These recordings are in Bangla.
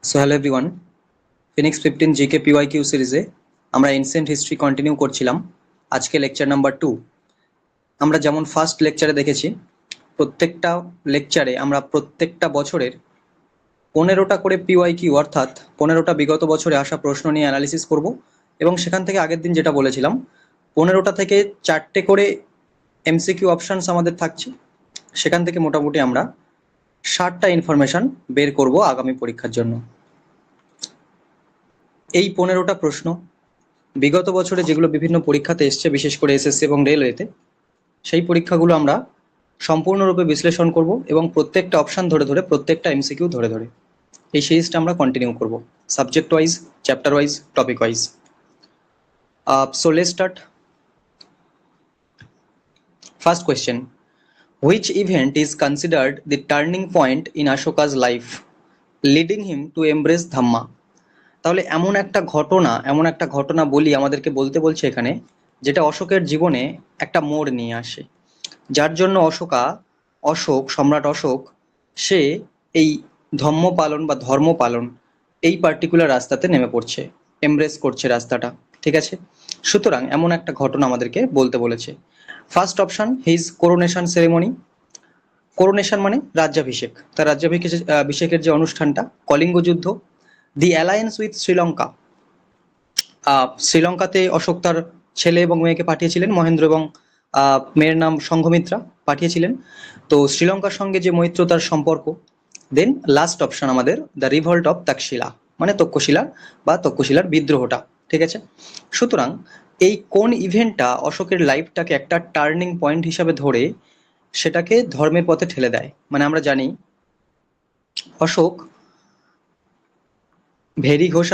So hello everyone, Phoenix 15 GK PYQ সিরিজে আমরা এনসিয়েন্ট হিস্ট্রি কন্টিনিউ করছিলাম। আজকে লেকচার নাম্বার 2। আমরা যেমন ফার্স্ট লেকচারে দেখেছি, প্রত্যেকটা লেকচারে আমরা প্রত্যেকটা বছরের 15টা করে পিওয়াইকিউ অর্থাৎ 15টা বিগত বছরে আসা প্রশ্ন নিয়ে অ্যানালিসিস করব এবং সেখান থেকে আগের দিন যেটা বলেছিলাম 15টা থেকে 4টে করে এমসিকিউ অপশানস আমাদের থাকছে। সেখান থেকে মোটামুটি আমরা 60টা ইনফরমেশন বের করব আগামী পরীক্ষার জন্য। এই 15টা প্রশ্ন বিগত বছরে যেগুলো বিভিন্ন পরীক্ষাতে এসছে, বিশেষ করে এসএসসি এবং রেলওয়েতে, সেই পরীক্ষাগুলো আমরা সম্পূর্ণরূপে বিশ্লেষণ করব এবং প্রত্যেকটা অপশান ধরে ধরে, প্রত্যেকটা এমসিকিউ ধরে ধরে এই সিরিজটা আমরা কন্টিনিউ করব, subject wise, chapter wise, topic wise. So let's start. First question, which event is considered the turning point in Ashoka's life leading him to embrace Dhamma? তাহলে এমন একটা ঘটনা বলি আমাদেরকে বলতে বলছে এখানে, যেটা অশোকের জীবনে একটা মোড় নিয়ে আসে, যার জন্য সম্রাট অশোক সে এই ধম্ম পালন বা ধর্ম পালন এই পার্টিকুলার রাস্তাতে নেমে পড়ছে, এমব্রেস করছে রাস্তাটা। ঠিক আছে, সুতরাং এমন একটা ঘটনা আমাদেরকে বলতে বলেছে। First option, his coronation ceremony. Coronation মানে রাজ্যাভিষেক, তার রাজ্যাভিষেকের যে অনুষ্ঠানটা। কলিঙ্গ যুদ্ধ। দি অ্যালায়েন্স উইথ শ্রীলঙ্কা, শ্রীলঙ্কাতে অশোক তার ছেলে এবং মেয়েকে পাঠিয়েছিলেন, মহেন্দ্র এবং মেয়ের নাম সংঘমিত্রা পাঠিয়েছিলেন। তো শ্রীলঙ্কার সঙ্গে যে মৈত্রতার সম্পর্ক। দেন লাস্ট অপশন আমাদের দ্য রিভল্ট অফ তাক্ষশিলা, মানে তক্ষশিলা বা তক্ষশিলার বিদ্রোহটা। ঠিক আছে, সুতরাং এই কোন ইভেন্টটা অশোকের লাইফটাকে একটা টার্নিং পয়েন্ট হিসাবে ধরে সেটাকে ধর্মের পথে ঠেলে দেয়? মানে আমরা জানি অশোক ভেরি ঘোষ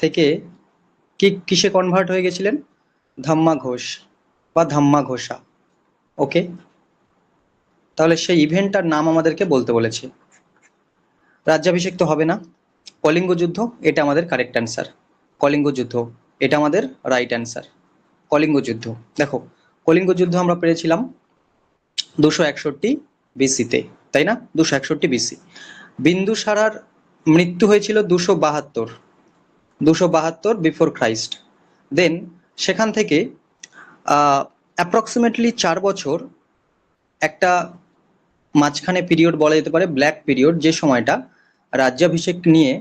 থেকে কিসে কনভার্ট হয়ে গেছিলেন? ধাম্মা ঘোষ বা ধাম্মা ঘোষা। ওকে, তাহলে সেই ইভেন্টটার নাম আমাদেরকে বলতে বলেছে। রাজ্যাভিষেক তো হবে না, কলিঙ্গ যুদ্ধ এটা আমাদের কারেক্ট অ্যান্সার। কলিঙ্গ যুদ্ধ এটা আমাদের রাইট অ্যান্সার। কলিঙ্গ যুদ্ধ, দেখো কলিঙ্গ যুদ্ধ আমরা পেরেছিলাম 261 বিসিতে, তাই না? 261 বিসি। বিন্দুসারার মৃত্যু হয়েছিল 272 বিফোর খ্রাইস্ট। দেন সেখান থেকে অ্যাপ্রক্সিমেটলি 4 বছর একটা মাঝখানে পিরিয়ড বলা যেতে পারে, ব্ল্যাক পিরিয়ড, যে সময়টা রাজ্যাভিষেক নিয়ে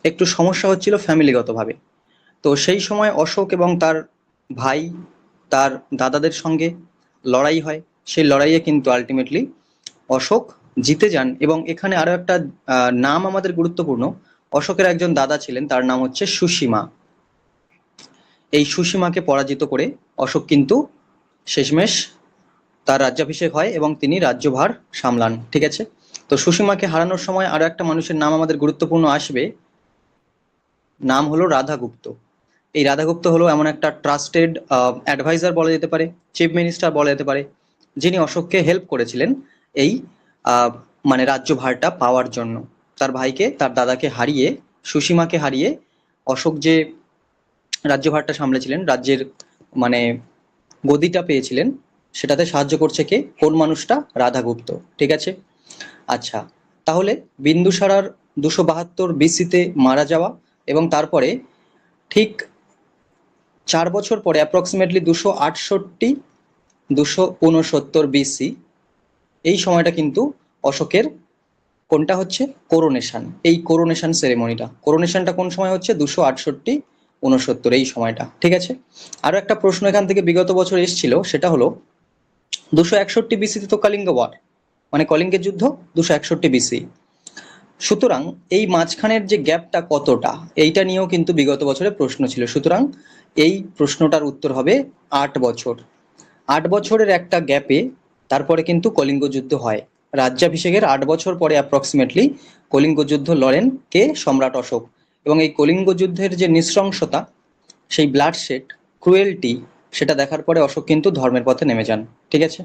একটু সমস্যা হচ্ছিল ফ্যামিলিগতভাবে। তো সেই সময় অশোক এবং তার ভাই, তার দাদাদের সঙ্গে লড়াই হয়। সেই লড়াইয়ে কিন্তু আলটিমেটলি অশোক জিতে যান। এবং এখানে আরো একটা নাম আমাদের গুরুত্বপূর্ণ। অশোকের একজন দাদা ছিলেন, তার নাম হচ্ছে সুসীমা। এই সুসীমাকে পরাজিত করে অশোক কিন্তু শেষমেশ তার রাজ্যাভিষেক হয় এবং তিনি রাজ্যভার সামলান। ঠিক আছে, তো সুসীমাকে হারানোর সময় আরো একটা মানুষের নাম আমাদের গুরুত্বপূর্ণ আসবে, নাম হলো রাধাগুপ্ত। এই রাধাগুপ্ত হলো এমন একটা ট্রাস্টেড অ্যাডভাইজার বলা যেতে পারে, চিফ মিনিস্টার বলা যেতে পারে, যিনি অশোককে হেল্প করেছিলেন এই আহ, মানে রাজ্যভারটা পাওয়ার জন্য। তার ভাইকে, তার দাদাকে হারিয়ে, সুসীমাকে হারিয়ে অশোক যে রাজ্যভারটা সামলেছিলেন, রাজ্যের মানে গদিটা পেয়েছিলেন, সেটাতে সাহায্য করছে কে? কোন মানুষটা? রাধাগুপ্ত। ঠিক আছে, আচ্ছা, তাহলে বিন্দুসারার 272 বিসিতে মারা যাওয়া এবং তারপরে ঠিক 4 বছর পরে অ্যাপ্রক্সিমেটলি 268-269 বিসি, এই সময়টা কিন্তু অশোকের কোনটা হচ্ছে? কোরোনেশন। এই কোরোনেশনটা কোন সময় হচ্ছে? 268-69 এই সময়টা। ঠিক আছে, আরো একটা প্রশ্ন এখান থেকে বিগত বছর এসেছিল, সেটা হলো 261 বিসিতে তো কলিঙ্গ ওয়ার, মানে কলিঙ্গের যুদ্ধ 261 বিসি। সুতরাং এই মাঝখানের যে গ্যাপটা কতটা, এইটা নিয়েও কিন্তু বিগত বছরে প্রশ্ন ছিল। সুতরাং এই প্রশ্নটার উত্তর হবে 8 বছর। 8 বছরের একটা গ্যাপে তারপরে কিন্তু কলিঙ্গ যুদ্ধ হয়। রাজ্যাভিষেকের 8 বছর পরে অ্যাপ্রক্সিমেটলি কলিঙ্গ যুদ্ধ লড়েন কে? সম্রাট অশোক। এবং এই কলিঙ্গ যুদ্ধের যে নৃশংসতা, সেই ব্লাডশেড, ক্রুয়েলটি, সেটা দেখার পরে অশোক কিন্তু ধর্মের পথে নেমে যান। ঠিক আছে,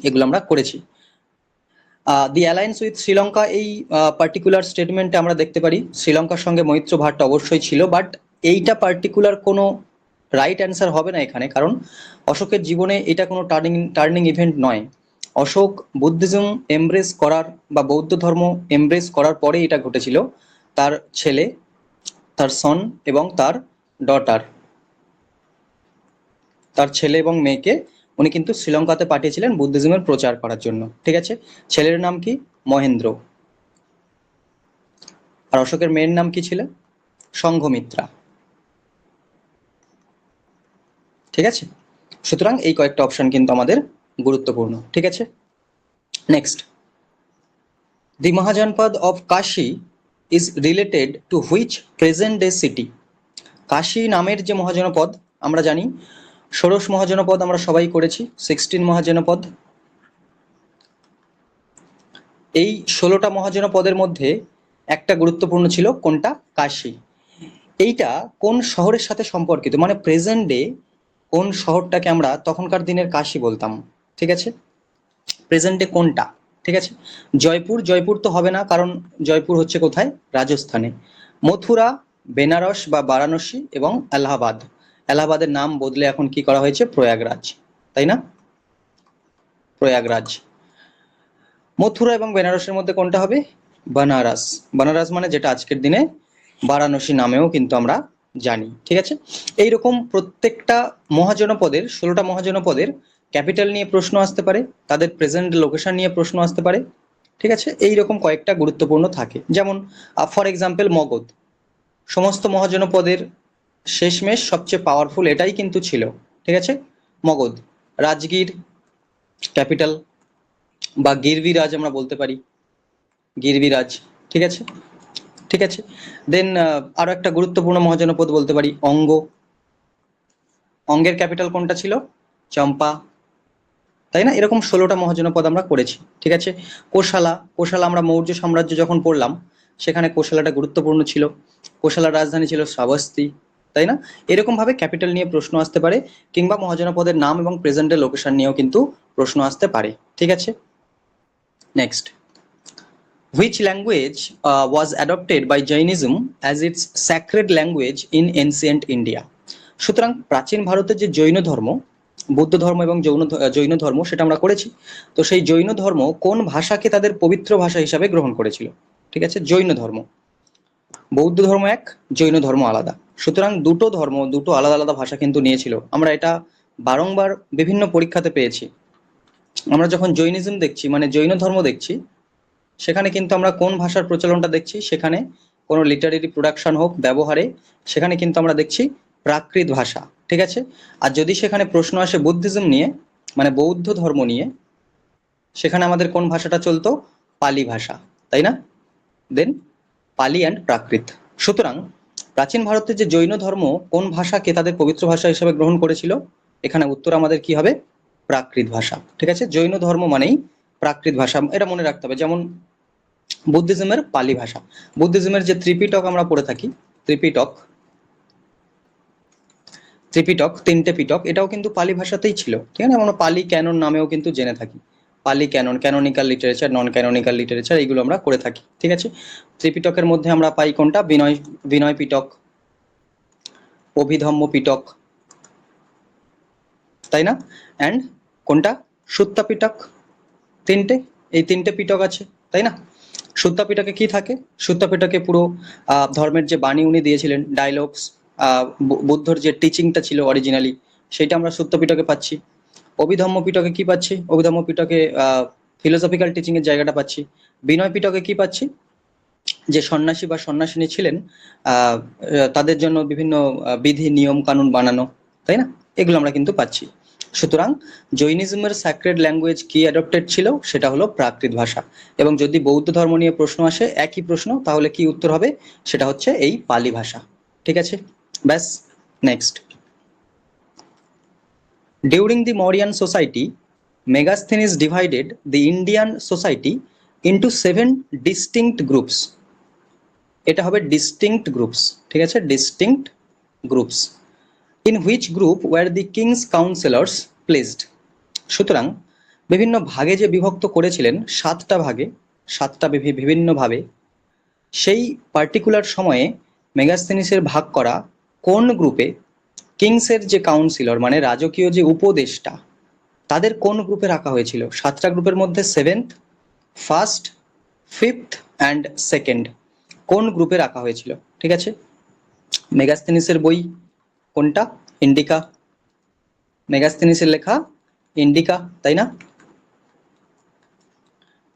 এগুলো আমরা করেছি। দি অ্যালায়েন্স উইথ শ্রীলঙ্কা, এই পার্টিকুলার স্টেটমেন্টে আমরা দেখতে পারি শ্রীলঙ্কার সঙ্গে মৈত্র ভারটা অবশ্যই ছিল, বাট এইটা পার্টিকুলার কোনো রাইট অ্যান্সার হবে না এখানে, কারণ অশোকের জীবনে এটা কোনো টার্নিং ইভেন্ট নয়। অশোক বুদ্ধিজম এমব্রেস করার বা বৌদ্ধ ধর্ম এমব্রেস করার পরে এটা ঘটেছিল। তার ছেলে, তার সন এবং তার ডটার, তার ছেলে এবং মেয়েকে উনি কিন্তু শ্রীলঙ্কাতে পাঠিয়েছিলেন বুদ্ধিজমের প্রচার করার জন্য। ঠিক আছে, ছেলের নাম কি? মহেন্দ্র। আর অশোকের মেয়ের নাম কি ছিল? সংঘমিত্রা। ঠিক আছে, সুতরাং এই কয়েকটা অপশন কিন্তু আমাদের গুরুত্বপূর্ণ। ঠিক আছে, next, the Mahajanapada of Kashi is related to which present day city? Kashi নামের যে মহাজনপদ আমরা জানি, ষোড়শ মহাজনপদ আমরা সবাই করেছি, 16 মহাজনপদ। এই 16টা মহাজনপদের মধ্যে একটা গুরুত্বপূর্ণ ছিল কোনটা? কাশী। এইটা কোন শহরের সাথে সম্পর্কিত, মানে প্রেজেন্ট ডে কোন শহরটাকে আমরা তখনকার দিনের কাশী বলতাম? ঠিক আছে, প্রেজেন্ট ডে কোনটা? ঠিক আছে, জয়পুর, জয়পুর তো হবে না, কারণ জয়পুর হচ্ছে কোথায়? রাজস্থানে। মথুরা, বেনারস বা বারাণসী এবং এলাহাবাদ। এলাহাবাদের নাম বদলে এখন কি করা হয়েছে? প্রয়াগরাজ, তাই না? প্রয়াগরাজ। মথুরা এবং বেনারসের মধ্যে কোনটা হবে? বানারস। বানারস মানে যেটা আজকের দিনে বারাণসী নামেও কিন্তু আমরা জানি। ঠিক আছে, এইরকম প্রত্যেকটা মহাজনপদের, 16টা মহাজনপদের ক্যাপিটাল নিয়ে প্রশ্ন আসতে পারে, তাদের প্রেজেন্ট লোকেশন নিয়ে প্রশ্ন আসতে পারে। ঠিক আছে, এইরকম কয়েকটা গুরুত্বপূর্ণ থাকে। যেমন ফর এক্সাম্পল মগধ, সমস্ত মহাজনপদের শেষমেশ সবচেয়ে পাওয়ারফুল এটাই কিন্তু ছিল। ঠিক আছে, মগধ। রাজগীর ক্যাপিটাল, বা গিরবিরাজ আমরা বলতে পারি, গিরবিরাজ। ঠিক আছে, ঠিক আছে। দেন আরো একটা গুরুত্বপূর্ণ মহাজনপদ বলতে পারি অঙ্গ। অঙ্গের ক্যাপিটাল কোনটা ছিল? চম্পা, তাই না? এরকম 16টা মহাজনপদ আমরা করেছি। ঠিক আছে, কোশালা। কোশালা আমরা মৌর্য সাম্রাজ্য যখন পড়লাম, সেখানে কোশালাটা গুরুত্বপূর্ণ ছিল। কোশালার রাজধানী ছিল শ্রাবস্তী, তাই না? এরকম ভাবে ক্যাপিটাল নিয়ে প্রশ্ন আসতে পারে, কিংবা মহাজনপদের নাম এবং প্রেজেন্টের লোকেশন নিয়েও কিন্তু প্রশ্ন আসতে পারে। ঠিক আছে, next, which language was adopted by Jainism as its sacred language in ancient India? সুতরাং প্রাচীন ভারতের যে জৈন ধর্ম, বৌদ্ধ ধর্ম এবং জৈন ধর্ম, সেটা আমরা করেছি। তো সেই জৈন ধর্ম কোন ভাষাকে তাদের পবিত্র ভাষা হিসাবে গ্রহণ করেছিল? ঠিক আছে, জৈন ধর্ম। বৌদ্ধ ধর্ম এক, জৈন ধর্ম আলাদা। সুতরাং দুটো ধর্ম দুটো আলাদা আলাদা ভাষা কিন্তু নিয়েছিল। আমরা এটা বারংবার বিভিন্ন পরীক্ষাতে পেয়েছি। আমরা যখন জৈনিজম দেখছি, মানে জৈন ধর্ম দেখছি, সেখানে কিন্তু আমরা কোন ভাষার প্রচলনটা দেখছি? সেখানে কোনো লিটারেরি প্রোডাকশন হোক, ব্যবহারে, সেখানে কিন্তু আমরা দেখছি প্রাকৃত ভাষা। ঠিক আছে, আর যদি সেখানে প্রশ্ন আসে বুদ্ধিজম নিয়ে, মানে বৌদ্ধ ধর্ম নিয়ে, সেখানে আমাদের কোন ভাষাটা চলতো? পালি ভাষা, তাই না? দেন পালি অ্যান্ড প্রাকৃত। সুতরাং প্রাচীন ভারতের যে জৈন ধর্ম কোন ভাষাকে তাদের পবিত্র ভাষা হিসেবে গ্রহণ করেছিল? এখানে উত্তর আমাদের কি হবে? প্রাকৃত ভাষা। ঠিক আছে, জৈন ধর্ম মানেই প্রাকৃত ভাষা, এটা মনে রাখতে হবে। যেমন বুদ্ধিজমের পালি ভাষা, বুদ্ধিজমের যে ত্রিপিটক আমরা পড়ে থাকি, ত্রিপিটক, ত্রিপিটক, 3টে পিটক, এটাও কিন্তু পালি ভাষাতেই ছিল। ঠিক আছে, আমরা পালি ক্যানন নামেও কিন্তু জেনে থাকি। পালি ক্যানন, ক্যানোনিক্যাল লিটারেচার, নন ক্যানোনিক্যাল লিটারেচার, এইগুলো আমরা করে থাকি। ঠিক আছে, ত্রিপিটকের মধ্যে আমরা পাই কোনটা? বিনয়, বিনয় পিটক, অভিধম্ম পিটক, তাই না? অ্যান্ড কোনটা? সুত্তা পিটক। 3টে, এই 3টে পিটক আছে, তাই না? সুত্তা পিটকে কি থাকে? সুত্তা পিটকে পুরো ধর্মের যে বাণী উনি দিয়েছিলেন, ডায়লগস, বুদ্ধর যে টিচিংটা ছিল অরিজিনালি, সেটা আমরা সুত্তা পিটকে পাচ্ছি। অভিধম্ম পিটকে কি পাচ্ছি? অভিধম্ম পিটকে ফিলোসফিক্যাল টিচিং এর জায়গাটা পাচ্ছি। বিনয় পিটকে কি পাচ্ছি? যে সন্ন্যাসী বা সন্ন্যাসিনী ছিলেন, তাদের জন্য বিভিন্ন বিধি নিয়ম কানুন বানানো, তাই না? এগুলো আমরা কিন্তু পাচ্ছি। সুতরাং জৈনিজমের স্যাক্রেড ল্যাঙ্গুয়েজ কি অ্যাডপ্টেড ছিল? সেটা হলো প্রাকৃত ভাষা। এবং যদি বৌদ্ধ ধর্ম নিয়ে প্রশ্ন আসে, একই প্রশ্ন, তাহলে কি উত্তর হবে? সেটা হচ্ছে এই পালি ভাষা। ঠিক আছে, ব্যাস। Next, during the Mauryan society, Megasthenes divided the Indian society into 7 distinct groups. এটা হবে ডিস্টিংক্ট গ্রুপস। ঠিক আছে, distinct groups. In which group were the kings councillors placed? সুতরাং বিভিন্ন ভাগে যে বিভক্ত করেছিলেন, 7টা ভাগে, 7টা বিভিন্নভাবে, সেই পার্টিকুলার সময়ে মেগাস্থেনিসের ভাগ করা কোন গ্রুপে কিংসের যে কাউন্সিলর, মানে রাজকীয় যে উপদেষ্টা, তাদের কোন গ্রুপে রাখা হয়েছিল? 7টা গ্রুপের মধ্যে 7th, 1st, 5th and 2nd কোন গ্রুপে রাখা হয়েছিল? ঠিক আছে, মেগাস্থেনিসের বই কোনটা? ইন্ডিকা। মেগাস্থেনিসের লেখা ইন্ডিকা, তাই না?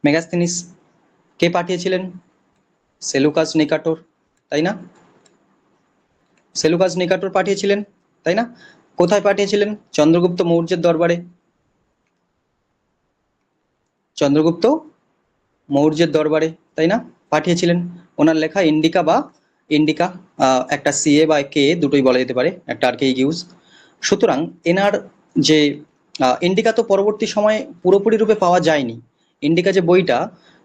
মেগাস্থেনিস কে পাঠিয়েছিলেন? সেলুকাস নিকাটর, তাই না? সেলুকাস নিকাটর পাঠিয়েছিলেন, তাই না? কোথায় পাঠিয়েছিলেন? চন্দ্রগুপ্ত মৌর্যের দরবারে। চন্দ্রগুপ্ত মৌর্যের দরবারে, তাই না? পাঠিয়েছিলেন। ওনার লেখা ইন্ডিকা বা ইন্ডিকা, একটা সিএ বা কে দুটোই বলা যেতে পারে, একটা আর্কেইক ইউজ। সুতরাং এনার যে ইন্ডিকা তো পরবর্তী সময়ে পুরোপুরি রূপে পাওয়া যায়নি। ইন্ডিকা যে বইটা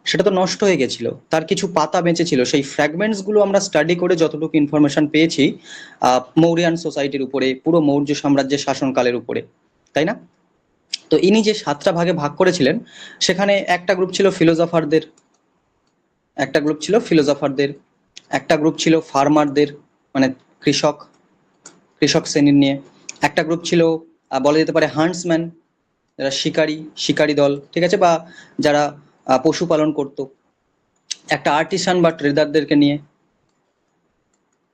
সেটা তো নষ্ট হয়ে গেছিল, তার কিছু পাতা বেঁচে ছিল। সেই ফ্র্যাগমেন্টস গুলো আমরা স্টাডি করে যতটুকু ইনফরমেশন পেয়েছি মৌরিয়ান সোসাইটির উপরে, পুরো মৌর্য সাম্রাজ্যের শাসনকালের উপরে, তাই না? তো ইনি যে 7টা ভাগে ভাগ করেছিলেন, সেখানে একটা গ্রুপ ছিল ফিলোজফারদের, একটা গ্রুপ ছিল ফিলোজফারদের, একটা গ্রুপ ছিল ফার্মারদের, মানে কৃষক, কৃষক শ্রেণীর নিয়ে, একটা গ্রুপ ছিল বলা যেতে পারে হান্টসম্যান, যারা শিকারী, শিকারী দল, ঠিক আছে, বা যারা পশুপালন করত, একটা আর্টিসান বা ট্রেডারদেরকে নিয়ে,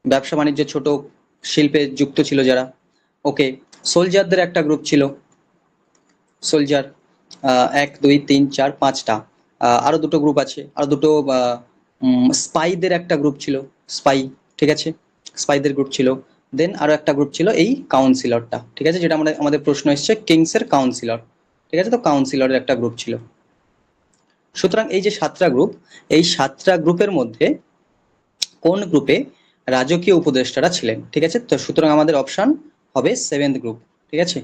ব্যবসা বাণিজ্য ছোট শিল্পে যুক্ত ছিল যারা। ওকে, সোলজারদের একটা গ্রুপ ছিল, সোলজার 1 2 3 4 5টা, আরো দুটো গ্রুপ আছে, আরো দুটো স্পাইদের একটা গ্রুপ ছিল, স্পাই, ঠিক আছে, স্পাইদের গ্রুপ ছিল। দেন আরো একটা গ্রুপ ছিল এই কাউন্সিলরটা, ঠিক আছে, যেটা আমাদের প্রশ্ন এসছে কিংসের কাউন্সিলর, ঠিক আছে, তো কাউন্সিলরের একটা গ্রুপ ছিল। সুতরাং এই যে 7টা গ্রুপ, এই 7টা গ্রুপের মধ্যে কোন গ্রুপে রাজকীয় উপদেষ্টারা ছিলেন? ঠিক আছে, তো সুতরাং আমাদের অপশন হবে 7th গ্রুপ, ঠিক আছে,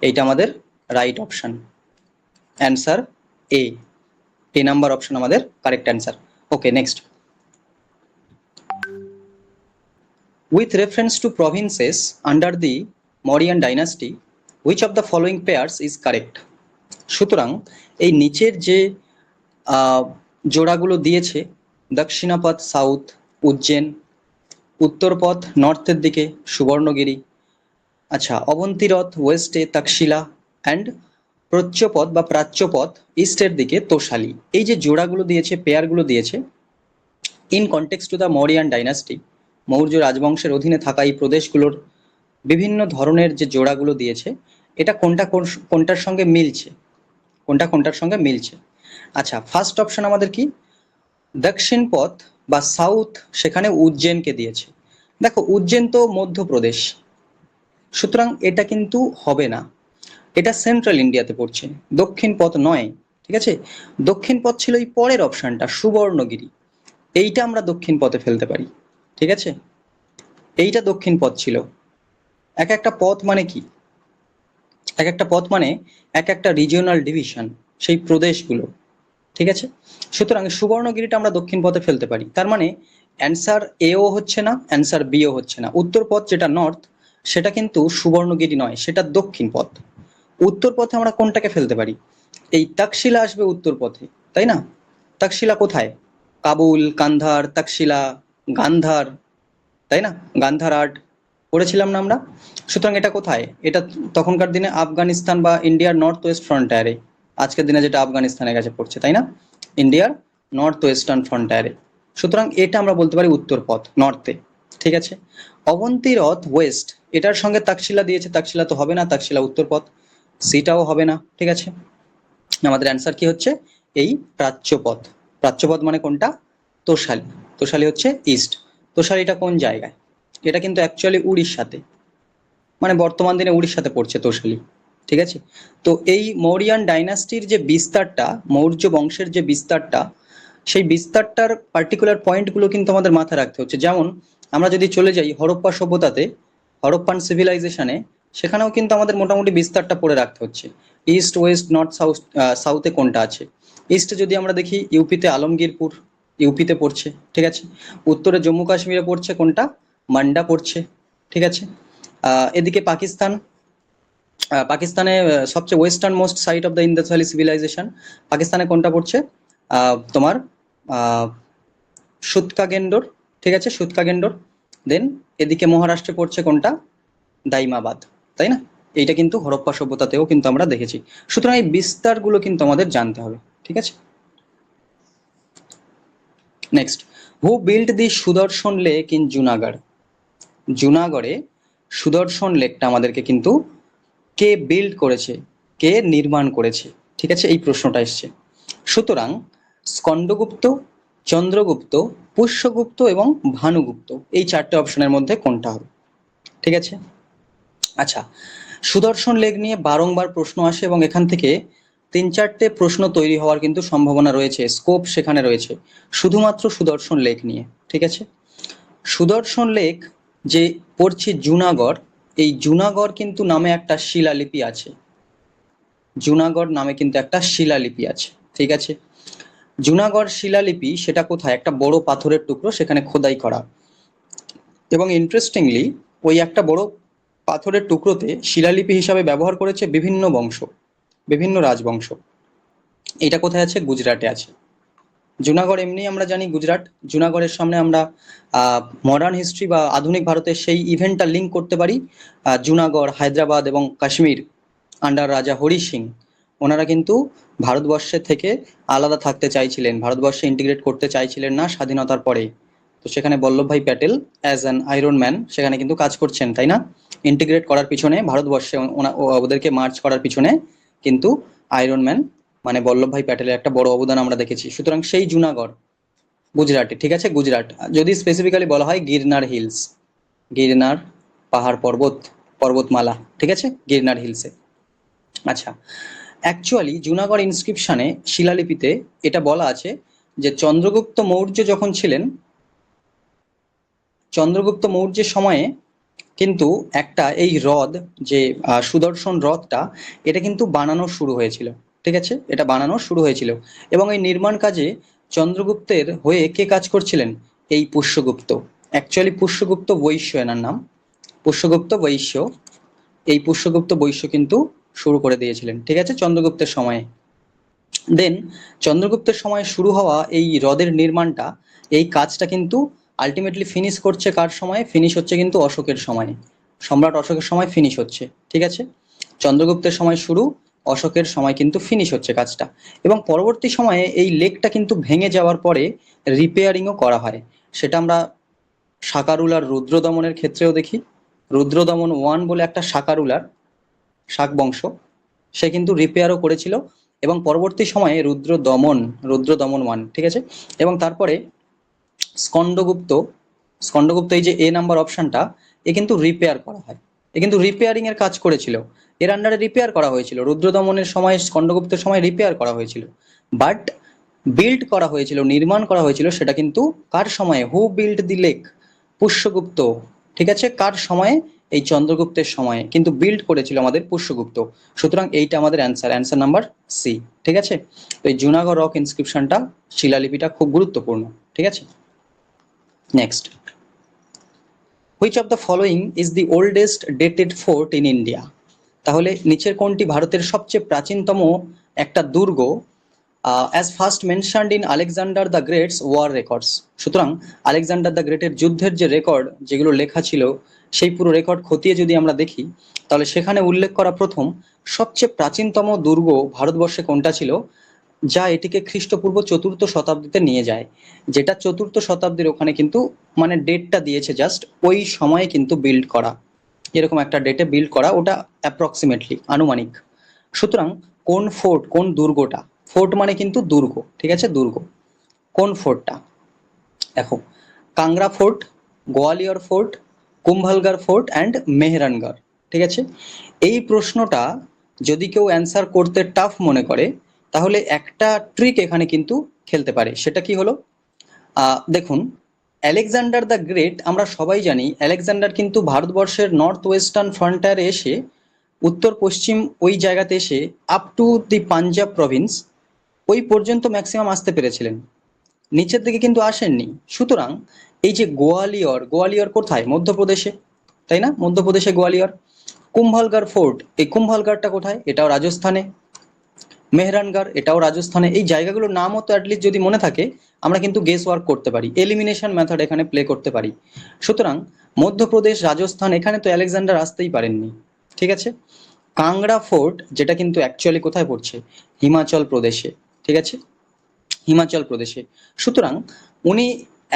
এইটা আমাদের রাইট অপশন, অ্যান্সার এ নাম্বার অপশন আমাদের correct answer. Okay, next. With reference to provinces under the Mauryan dynasty, which of the following pairs is correct? সুতরাং এই নিচের যে জোড়াগুলো দিয়েছে, দক্ষিণাপথ সাউথ উজ্জেন, উত্তরপথ নর্থের দিকে সুবর্ণগিরি, আচ্ছা অবন্তিরথ ওয়েস্টে তক্ষশিলা, অ্যান্ড প্রচ্যপথ বা প্রাচ্যপথ ইস্টের দিকে তোষালি, এই যে জোড়াগুলো দিয়েছে, পেয়ারগুলো দিয়েছে, in context to the Mauryan dynasty, Maurya রাজবংশের অধীনে থাকা এই প্রদেশগুলোর বিভিন্ন ধরনের যে জোড়াগুলো দিয়েছে, এটা কোনটা কোনটার সঙ্গে মিলছে, কোনটা কোনটার সঙ্গে মিলছে? আচ্ছা, ফার্স্ট অপশন আমাদের কি? দক্ষিণ পথ বা সাউথ, সেখানে উজ্জেনকে দিয়েছে। দেখো উজ্জেন তো মধ্যপ্রদেশ, সুতরাং এটা কিন্তু হবে না, এটা সেন্ট্রাল ইন্ডিয়াতে পড়ছে, দক্ষিণ পথ নয়, ঠিক আছে। দক্ষিণ পথ ছিল এই পরের অপশনটা সুবর্ণগিরি, এইটা আমরা দক্ষিণ পথে ফেলতে পারি, ঠিক আছে, এইটা দক্ষিণ পথ ছিল। এক একটা পথ মানে কি? এক একটা পথ মানে এক একটা রিজিওনাল ডিভিশন, সেই প্রদেশগুলো, ঠিক আছে। সুতরাং সুবর্ণগিরিটা আমরা দক্ষিণ পথে ফেলতে পারি, তার মানে অ্যান্সার এও হচ্ছে না, অ্যান্সার বিও হচ্ছে না। উত্তর পথ যেটা নর্থ, সেটা কিন্তু সুবর্ণগিরি নয়, সেটা দক্ষিণ পথ। উত্তর পথে আমরা কোনটাকে ফেলতে পারি? এই তক্ষশিলা আসবে উত্তর পথে, তাই না? তক্ষশিলা কোথায়? কাবুল, কান্ধার, তক্ষশিলা, গান্ধার, তাই না? গান্ধার আর্ট পড়েছিলাম না আমরা? সুতরাং এটা কোথায়? এটা তখনকার দিনে আফগানিস্তান বা ইন্ডিয়ার নর্থ ওয়েস্ট ফ্রন্টায়ারে, আজকের দিনে যেটা আফগানিস্তানের কাছে পড়ছে, তাই না? ইন্ডিয়ার নর্থ ওয়েস্টার্ন ফ্রন্টায়ারে। সুতরাং এটা আমরা বলতে পারি উত্তর পথ, নর্থে, ঠিক আছে। অবন্তী রথ ওয়েস্ট, এটার সঙ্গে তক্ষশিলা দিয়েছে, তক্ষশিলা তো হবে না, তক্ষশিলা উত্তর পথ, সিটাও হবে না, ঠিক আছে। আমাদের অ্যান্সার কি হচ্ছে? এই প্রাচ্যপথ। প্রাচ্যপথ মানে কোনটা? তোষালি, তোষালি হচ্ছে ইস্ট। তোষালিটা কোন জায়গায়? এটা কিন্তু অ্যাকচুয়ালি উড়িষ্যাতে, মানে বর্তমান দিনে উড়িষ্যাতে পড়ছে তোষালি, ঠিক আছে। তো এই মৌরিয়ান ডাইনাস্টির যে বিস্তারটা, মৌর্য বংশের যে বিস্তারটা, সেই বিস্তারটার পার্টিকুলার পয়েন্টগুলো কিন্তু আমাদের মাথায় রাখতে হচ্ছে। যেমন আমরা যদি চলে যাই হরপ্পা সভ্যতাতে, হরপ্পান সিভিলাইজেশনে, সেখানেও কিন্তু আমাদের মোটামুটি বিস্তারটা পড়ে রাখতে হচ্ছে। ইস্ট ওয়েস্ট নর্থ সাউথ, সাউথে কোনটা আছে। ইস্টে যদি আমরা দেখি ইউপিতে আলমগীরপুর, ইউপিতে পড়ছে, ঠিক আছে। উত্তরে জম্মু কাশ্মীরে পড়ছে কোনটা? মান্ডা পড়ছে, ঠিক আছে। এদিকে পাকিস্তান, পাকিস্তানে সবচেয়ে westernmost site of the Indus valley civilisation, পাকিস্তানে কোনটা পড়ছে? তোমার সুতকা গেন্ডোর, ঠিক আছে, সুতকা গেন্ডোর। দেন এদিকে মহারাষ্ট্রে পড়ছে কোনটা? দাইমাবাদ, তাই না? এইটা কিন্তু হরপ্পা সভ্যতাতেও কিন্তু আমরা দেখেছি। সুতরাং এই বিস্তারগুলো কিন্তু আমাদের জানতে হবে, ঠিক আছে। Next, who build the Sudarshan lake in Junagadh? জুনাগড়ে সুদর্শন লেকটা আমাদেরকে কিন্তু কে বিল্ড করেছে, কে নির্মাণ করেছে, ঠিক আছে, এই প্রশ্নটা এসছে। সুতরাং স্কন্দগুপ্ত, চন্দ্রগুপ্ত, পুষ্যগুপ্ত এবং ভানুগুপ্ত, এই চারটে অপশনের মধ্যে কোনটা হবে, ঠিক আছে। আচ্ছা, সুদর্শন লেক নিয়ে বারংবার প্রশ্ন আসে এবং এখান থেকে 3-4টে প্রশ্ন তৈরি হওয়ার কিন্তু সম্ভাবনা রয়েছে, স্কোপ সেখানে রয়েছে শুধুমাত্র সুদর্শন লেক নিয়ে, ঠিক আছে। সুদর্শন লেক যে পড়ছি জুনাগড়, এই জুনাগড় কিন্তু নামে একটা শিলালিপি আছে, জুনাগড় নামে কিন্তু একটা শিলালিপি আছে, ঠিক আছে। জুনাগড় শিলালিপি সেটা কোথায়, একটা বড় পাথরের টুকরো সেখানে খোদাই করা, এবং ইন্টারেস্টিংলি ওই একটা বড় পাথরের টুকরোতে শিলালিপি হিসাবে ব্যবহার করেছে বিভিন্ন বংশ, বিভিন্ন রাজবংশ। এটা কোথায় আছে, গুজরাটে আছে। জুনাগড় এমনি আমরা জানি গুজরাট, জুনাগড়ের সামনে আমরা মডার্ন হিস্ট্রি বা আধুনিক ভারতের সেই ইভেন্টটা লিঙ্ক করতে পারি। জুনাগড়, হায়দ্রাবাদ এবং কাশ্মীর আন্ডার রাজা হরি সিং, ওনারা কিন্তু ভারতবর্ষের থেকে আলাদা থাকতে চাইছিলেন, ভারতবর্ষে ইন্টিগ্রেট করতে চাইছিলেন না স্বাধীনতার পরে। তো সেখানে Vallabhbhai Patel as an iron man সেখানে কিন্তু কাজ করছেন, তাই না। ইন্টিগ্রেট করার পিছনে ভারতবর্ষে ওদেরকে মার্চ করার পিছনে কিন্তু আয়রন ম্যান মানে বল্লভভাই প্যাটেলের একটা বড় অবদান আমরা দেখেছি। সুতরাং সেই জুনাগড় গুজরাটে, ঠিক আছে, গুজরাট। যদি স্পেসিফিক্যালি বলা হয় গিরনার হিলস, গিরনার পাহাড় পর্বত, পর্বতমালা, ঠিক আছে, গিরনার হিলসে। আচ্ছা, অ্যাকচুয়ালি জুনাগড় ইনস্ক্রিপশনে শিলালিপিতে এটা বলা আছে যে চন্দ্রগুপ্ত মৌর্য যখন ছিলেন, চন্দ্রগুপ্ত মৌর্যের সময়ে কিন্তু একটা এই হ্রদ যে সুদর্শন হ্রদটা, এটা কিন্তু বানানো শুরু হয়েছিল, ঠিক আছে, এটা বানানো শুরু হয়েছিল। এবং এই নির্মাণ কাজে চন্দ্রগুপ্তের হয়ে কে কাজ করছিলেন, এই পুষ্যগুপ্ত। অ্যাকচুয়ালি পুষ্যগুপ্ত বৈশ্য এনার নাম, পুষ্যগুপ্ত বৈশ্য। এই পুষ্যগুপ্ত বৈশ্য কিন্তু শুরু করে দিয়েছিলেন, ঠিক আছে, চন্দ্রগুপ্তের সময়ে। দেন চন্দ্রগুপ্তের সময় শুরু হওয়া এই হ্রদের নির্মাণটা, এই কাজটা কিন্তু আলটিমেটলি ফিনিশ করছে কার সময়, ফিনিশ হচ্ছে কিন্তু অশোকের সময়, সম্রাট অশোকের সময় ফিনিশ হচ্ছে, ঠিক আছে। চন্দ্রগুপ্তের সময় শুরু, অশোকের সময় কিন্তু ফিনিশ হচ্ছে কাজটা। এবং পরবর্তী সময়ে এই লেকটা কিন্তু ভেঙে যাওয়ার পরে রিপেয়ারিংও করা হয়, সেটা আমরা শাকারুলার রুদ্রদমনের ক্ষেত্রেও দেখি। রুদ্রদমন 1 বলে একটা শাকারুলার, শাক বংশ, সে কিন্তু রিপেয়ারও করেছিল। এবং পরবর্তী সময়ে রুদ্রদমন 1, ঠিক আছে। এবং তারপরে স্কন্দগুপ্ত, স্কন্দগুপ্ত এই যে এ নাম্বার অপশনটা, এ কিন্তু রিপেয়ার করা হয়, এ কিন্তু রিপেয়ারিং এর কাজ করেছিল, এর আন্ডারে রিপেয়ার করা হয়েছিল, রুদ্রদমনের সময় স্কন্দগুপ্তের সময় রিপেয়ার করা হয়েছিল। বাট বিল্ড করা হয়েছিল, নির্মাণ করা হয়েছিল সেটা কিন্তু কার সময়ে, হু বিল্ড দি লেক, পুষ্যগুপ্ত, ঠিক আছে, কার সময়ে, এই চন্দ্রগুপ্তের সময়ে কিন্তু বিল্ড করেছিল আমাদের পুষ্যগুপ্ত। সুতরাং এইটা আমাদের অ্যান্সার নাম্বার সি, ঠিক আছে। তো এই জুনাগড় রক ইনস্ক্রিপশনটা, শিলালিপিটা খুব গুরুত্বপূর্ণ, ঠিক আছে। Next, which of the following is the oldest dated fort in India? তাহলে নিচের কোনটি ভারতের সবচেয়ে প্রাচীনতম একটা দুর্গ, as first mentioned in Alexander the Great's war records? সুতরাং আলেকজান্ডার দ্য গ্রেটের যুদ্ধের যে রেকর্ড যেগুলো লেখা ছিল, সেই পুরো রেকর্ড খতিয়ে যদি আমরা দেখি, তাহলে সেখানে উল্লেখ করা প্রথম সবচেয়ে প্রাচীনতম দুর্গ ভারতবর্ষে কোনটা ছিল, যা এটিকে খ্রিস্টপূর্ব 4র্থ শতাব্দীতে নিয়ে যায়। যেটা 4র্থ শতাব্দীর ওখানে কিন্তু মানে ডেটটা দিয়েছে জাস্ট, ওই সময়ে কিন্তু বিল্ড করা, এরকম একটা ডেটে বিল্ড করা, ওটা অ্যাপ্রক্সিমেটলি আনুমানিক। সুতরাং কোন ফোর্ট, কোন দুর্গটা, ফোর্ট মানে কিন্তু দুর্গ, ঠিক আছে, দুর্গ, কোন ফোর্টটা? দেখো, Kangra fort, Gwalior fort, Kumbhalgarh fort and Mehrangarh, ঠিক আছে। এই প্রশ্নটা যদি কেউ অ্যান্সার করতে টাফ মনে করে, তাহলে একটা ট্রিক এখানে কিন্তু খেলতে পারে। সেটা কি হলো, দেখুন, আলেকজান্ডার দ্য গ্রেট আমরা সবাই জানি, আলেকজান্ডার কিন্তু ভারতবর্ষের নর্থ ওয়েস্টার্ন ফ্রন্টিয়ারে এসে, উত্তর পশ্চিম ওই জায়গাতে এসে up to the Punjab Province ওই পর্যন্ত ম্যাক্সিমাম আসতে পেরেছিলেন, নিচের দিকে কিন্তু আসেননি। সুতরাং এই যে গোয়ালিয়র, গোয়ালিয়র কোথায়, মধ্যপ্রদেশে, তাই না, মধ্যপ্রদেশে গোয়ালিয়র। কুম্ভলগড় ফোর্ট, এই কুম্ভলগড়টা কোথায়, এটাও রাজস্থানে। মেহরানগড়, এটাও রাজস্থানে। এই জায়গাগুলোর নামও তো অ্যাটলিস্ট যদি মনে থাকে, আমরা কিন্তু গেস ওয়ার্ক করতে পারি, এলিমিনেশন মেথড এখানে প্লে করতে পারি। সুতরাং মধ্যপ্রদেশ, রাজস্থান, এখানে তো আলেকজান্ডার আসতেই পারেননি, ঠিক আছে। কাংড়া ফোর্ট যেটা কিন্তু অ্যাকচুয়ালি কোথায় পড়ছে, হিমাচল প্রদেশে, ঠিক আছে, হিমাচল প্রদেশে। সুতরাং উনি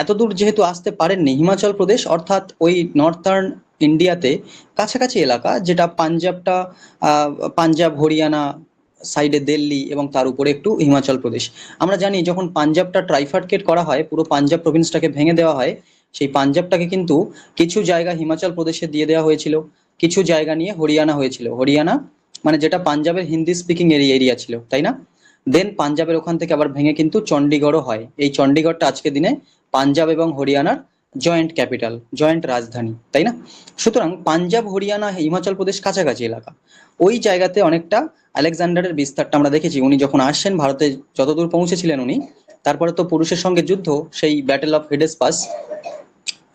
এতদূর যেহেতু আসতে পারেননি, হিমাচল প্রদেশ অর্থাৎ ওই নর্থার্ন ইন্ডিয়াতে কাছাকাছি এলাকা, যেটা পাঞ্জাবটা পাঞ্জাব হরিয়ানা সাইডে দিল্লি এবং তার উপরে একটু হিমাচল প্রদেশ। আমরা জানি যখন পাঞ্জাবটা ট্রাইফার্কেট করা হয়, পুরো পাঞ্জাব প্রভিন্সটাকে ভেঙে দেওয়া হয়, সেই পাঞ্জাবটাকে কিন্তু কিছু জায়গা হিমাচল প্রদেশে দিয়ে দেওয়া হয়েছিল, কিছু জায়গা নিয়ে হরিয়ানা হয়েছিল। হরিয়ানা মানে যেটা পাঞ্জাবের হিন্দি স্পিকিং এরিয়া ছিল, তাই না? দেন পাঞ্জাবের ওখান থেকে আবার ভেঙে কিন্তু চণ্ডীগড়ও হয়। এই চণ্ডীগড়টা আজকের দিনে পাঞ্জাব এবং হরিয়ানার জয়েন্ট ক্যাপিটাল, জয়েন্ট রাজধানী, তাই না? সুতরাং পাঞ্জাব হরিয়ানা হিমাচল প্রদেশ কাছাকাছি এলাকা, ওই জায়গাতে অনেকটা আলেকজান্ডারের বিস্তারটা আমরা দেখেছি। উনি যখন আসছেন ভারতে, যতদূর পৌঁছেছিলেন উনি, তারপরে তো পুরুষের সঙ্গে যুদ্ধ, সেই ব্যাটেল অফ হেডেসপাস,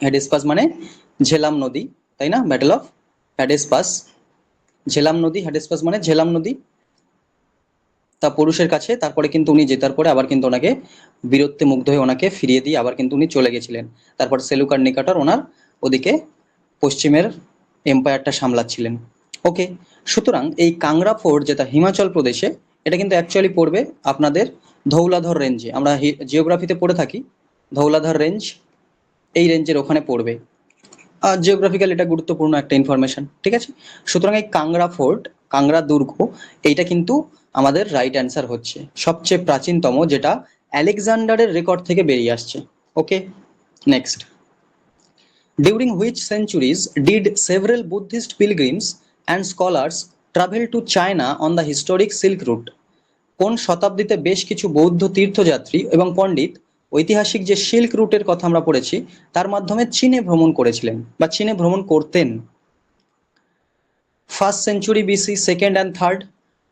হেডেসপাস মানে ঝেলাম নদী, তাই না? ব্যাটেল অফ হেডেসপাস, ঝেলাম নদী, হেডেসপাস মানে ঝেলাম নদী, তা পুরুষের কাছে। তারপরে কিন্তু উনি জেতার পরে আবার কিন্তু ওনাকে বীরত্বে মুগ্ধ হয়ে ওনাকে ফিরিয়ে দিয়ে আবার কিন্তু উনি চলে গেছিলেন। তারপর সেলুকার নিকাটর ওনার ওদিকে পশ্চিমের এম্পায়ারটা সামলাচ্ছিলেন। ওকে, সুতরাং এই কাংড়া ফোর্ট যেটা হিমাচল প্রদেশে, এটা কিন্তু অ্যাকচুয়ালি পড়বে আপনাদের ধৌলাধর রেঞ্জে। আমরা জিওগ্রাফিতে পড়ে থাকি ধৌলাধর রেঞ্জ, এই রেঞ্জের ওখানে পড়বে। জিওগ্রাফিক্যাল এটা গুরুত্বপূর্ণ একটা ইনফরমেশন, ঠিক আছে। সুতরাং এই কাংড়া ফোর্ট, কাংড়া দুর্গ, এইটা কিন্তু আমাদের রাইট অ্যান্সার হচ্ছে, সবচেয়ে প্রাচীনতম, যেটা আলেকজান্ডারের রেকর্ড থেকে বেরিয়ে আসছে। Okay, next. During which centuries did several Buddhist pilgrims and scholars travel to China on the historic silk route? কোন শতাব্দীতে বেশ কিছু বৌদ্ধ তীর্থযাত্রী এবং পণ্ডিত ঐতিহাসিক যে সিল্ক রুটের কথা আমরা পড়েছি তার মাধ্যমে চীনে ভ্রমণ করেছিলেন বা চীনে ভ্রমণ করতেন? First century BC, second and third,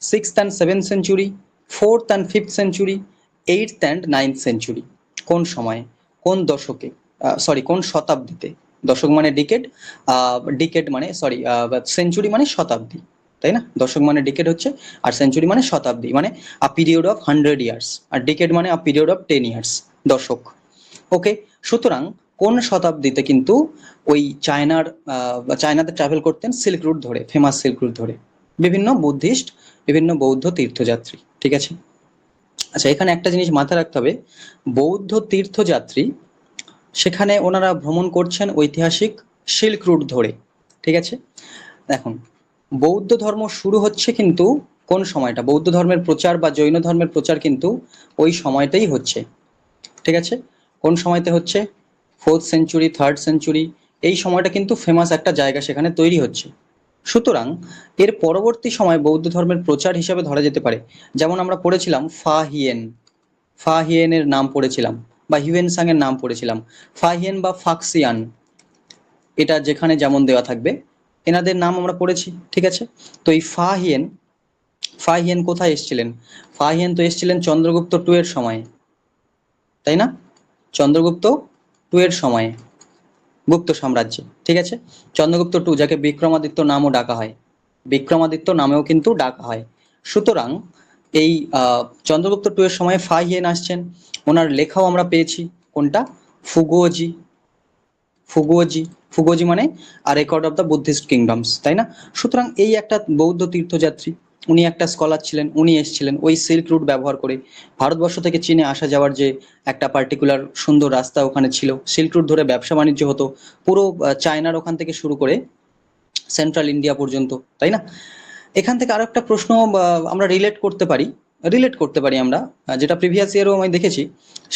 sixth and seventh century, fourth and fifth century, eighth and ninth century? কোন সময়ে, কোন দশকে, সরি কোন শতাব্দীতে? দশক মানে ডিকেড, ডিকেড মানে সরি সেঞ্চুরি মানে শতাব্দী, তাই না? দশক মানে ডিকেড হচ্ছে, আর সেঞ্চুরি মানে শতাব্দী, মানে আ পিরিয়ড অফ 100 ইয়ার্স, আর ডিকেড মানে আ পিরিয়ড অফ 10 ইয়ার্স, দশক। ওকে, সুতরাং কোন শতাব্দীতে কিন্তু ওই চায়নার চায়নাতে ট্রাভেল করতেন সিল্ক রুট ধরে, ফেমাস সিল্ক রুট ধরে বিভিন্ন বুদ্ধিস্ট, বিভিন্ন বৌদ্ধ তীর্থযাত্রী, ঠিক আছে। আচ্ছা, এখানে একটা জিনিস মাথায় রাখতে হবে, বৌদ্ধ তীর্থযাত্রী সেখানে ওনারা ভ্রমণ করছেন ঐতিহাসিক সিল্ক রুট ধরে, ঠিক আছে। দেখুন, বৌদ্ধ ধর্ম শুরু হচ্ছে কিন্তু কোন সময়টা, বৌদ্ধ ধর্মের প্রচার বা জৈন ধর্মের প্রচার কিন্তু ওই সময়টাই হচ্ছে, ঠিক আছে। কোন সময়তে হচ্ছে? ফোর্থ সেঞ্চুরি, থার্ড সেঞ্চুরি, এই সময়টা কিন্তু ফেমাস একটা জায়গা সেখানে তৈরি হচ্ছে। সুতরাং এর পরবর্তী সময় বৌদ্ধ ধর্মের প্রচার হিসাবে ধরা যেতে পারে, যেমন আমরা পড়েছিলাম ফা হিয়েন, ফা হিয়েনের নাম পড়েছিলাম, বা হিউয়েন সাং এর নাম পড়েছিলাম। ফা হিয়েন বা ফাক্সিয়ান, এটা যেখানে যেমন দেওয়া থাকবে, এনাদের নাম আমরা পড়েছি, ঠিক আছে। তো এই ফা হিয়েন, ফা হিয়েন কোথায় এসেছিলেন? ফা হিয়েন তো এসেছিলেন চন্দ্রগুপ্ত টু এর সময়, তাই না? চন্দ্রগুপ্ত টু এর সময়ে, গুপ্ত সাম্রাজ্যে, ঠিক আছে। চন্দ্রগুপ্ত টু, যাকে বিক্রমাদিত্য নামও ডাকা হয়, বিক্রমাদিত্য নামেও কিন্তু ডাকা হয়। সুতরাং এই চন্দ্রগুপ্ত টু এর সময় ফা হিয়েন আসছেন। ওনার লেখাও আমরা পেয়েছি, কোনটা? ফুগুওজি, ফুগুওজি, ফুগুওজি মানে আর record of the Buddhist kingdoms, তাই না? সুতরাং এই একটা বৌদ্ধ তীর্থযাত্রী, উনি একটা স্কলার ছিলেন, উনি এসেছিলেন ওই সিল্ক রুট ব্যবহার করে। ভারতবর্ষ থেকে চীনে আসা যাওয়ার যে একটা পার্টিকুলার সুন্দর রাস্তা ওখানে ছিল, সিল্ক রুট ধরে ব্যবসা বাণিজ্য হতো পুরো চায়নার ওখান থেকে শুরু করে সেন্ট্রাল ইন্ডিয়া পর্যন্ত, তাই না? এখান থেকে আরো একটা প্রশ্ন আমরা রিলেট করতে পারি আমরা, যেটা প্রিভিয়াস ইয়ারও আমি দেখেছি।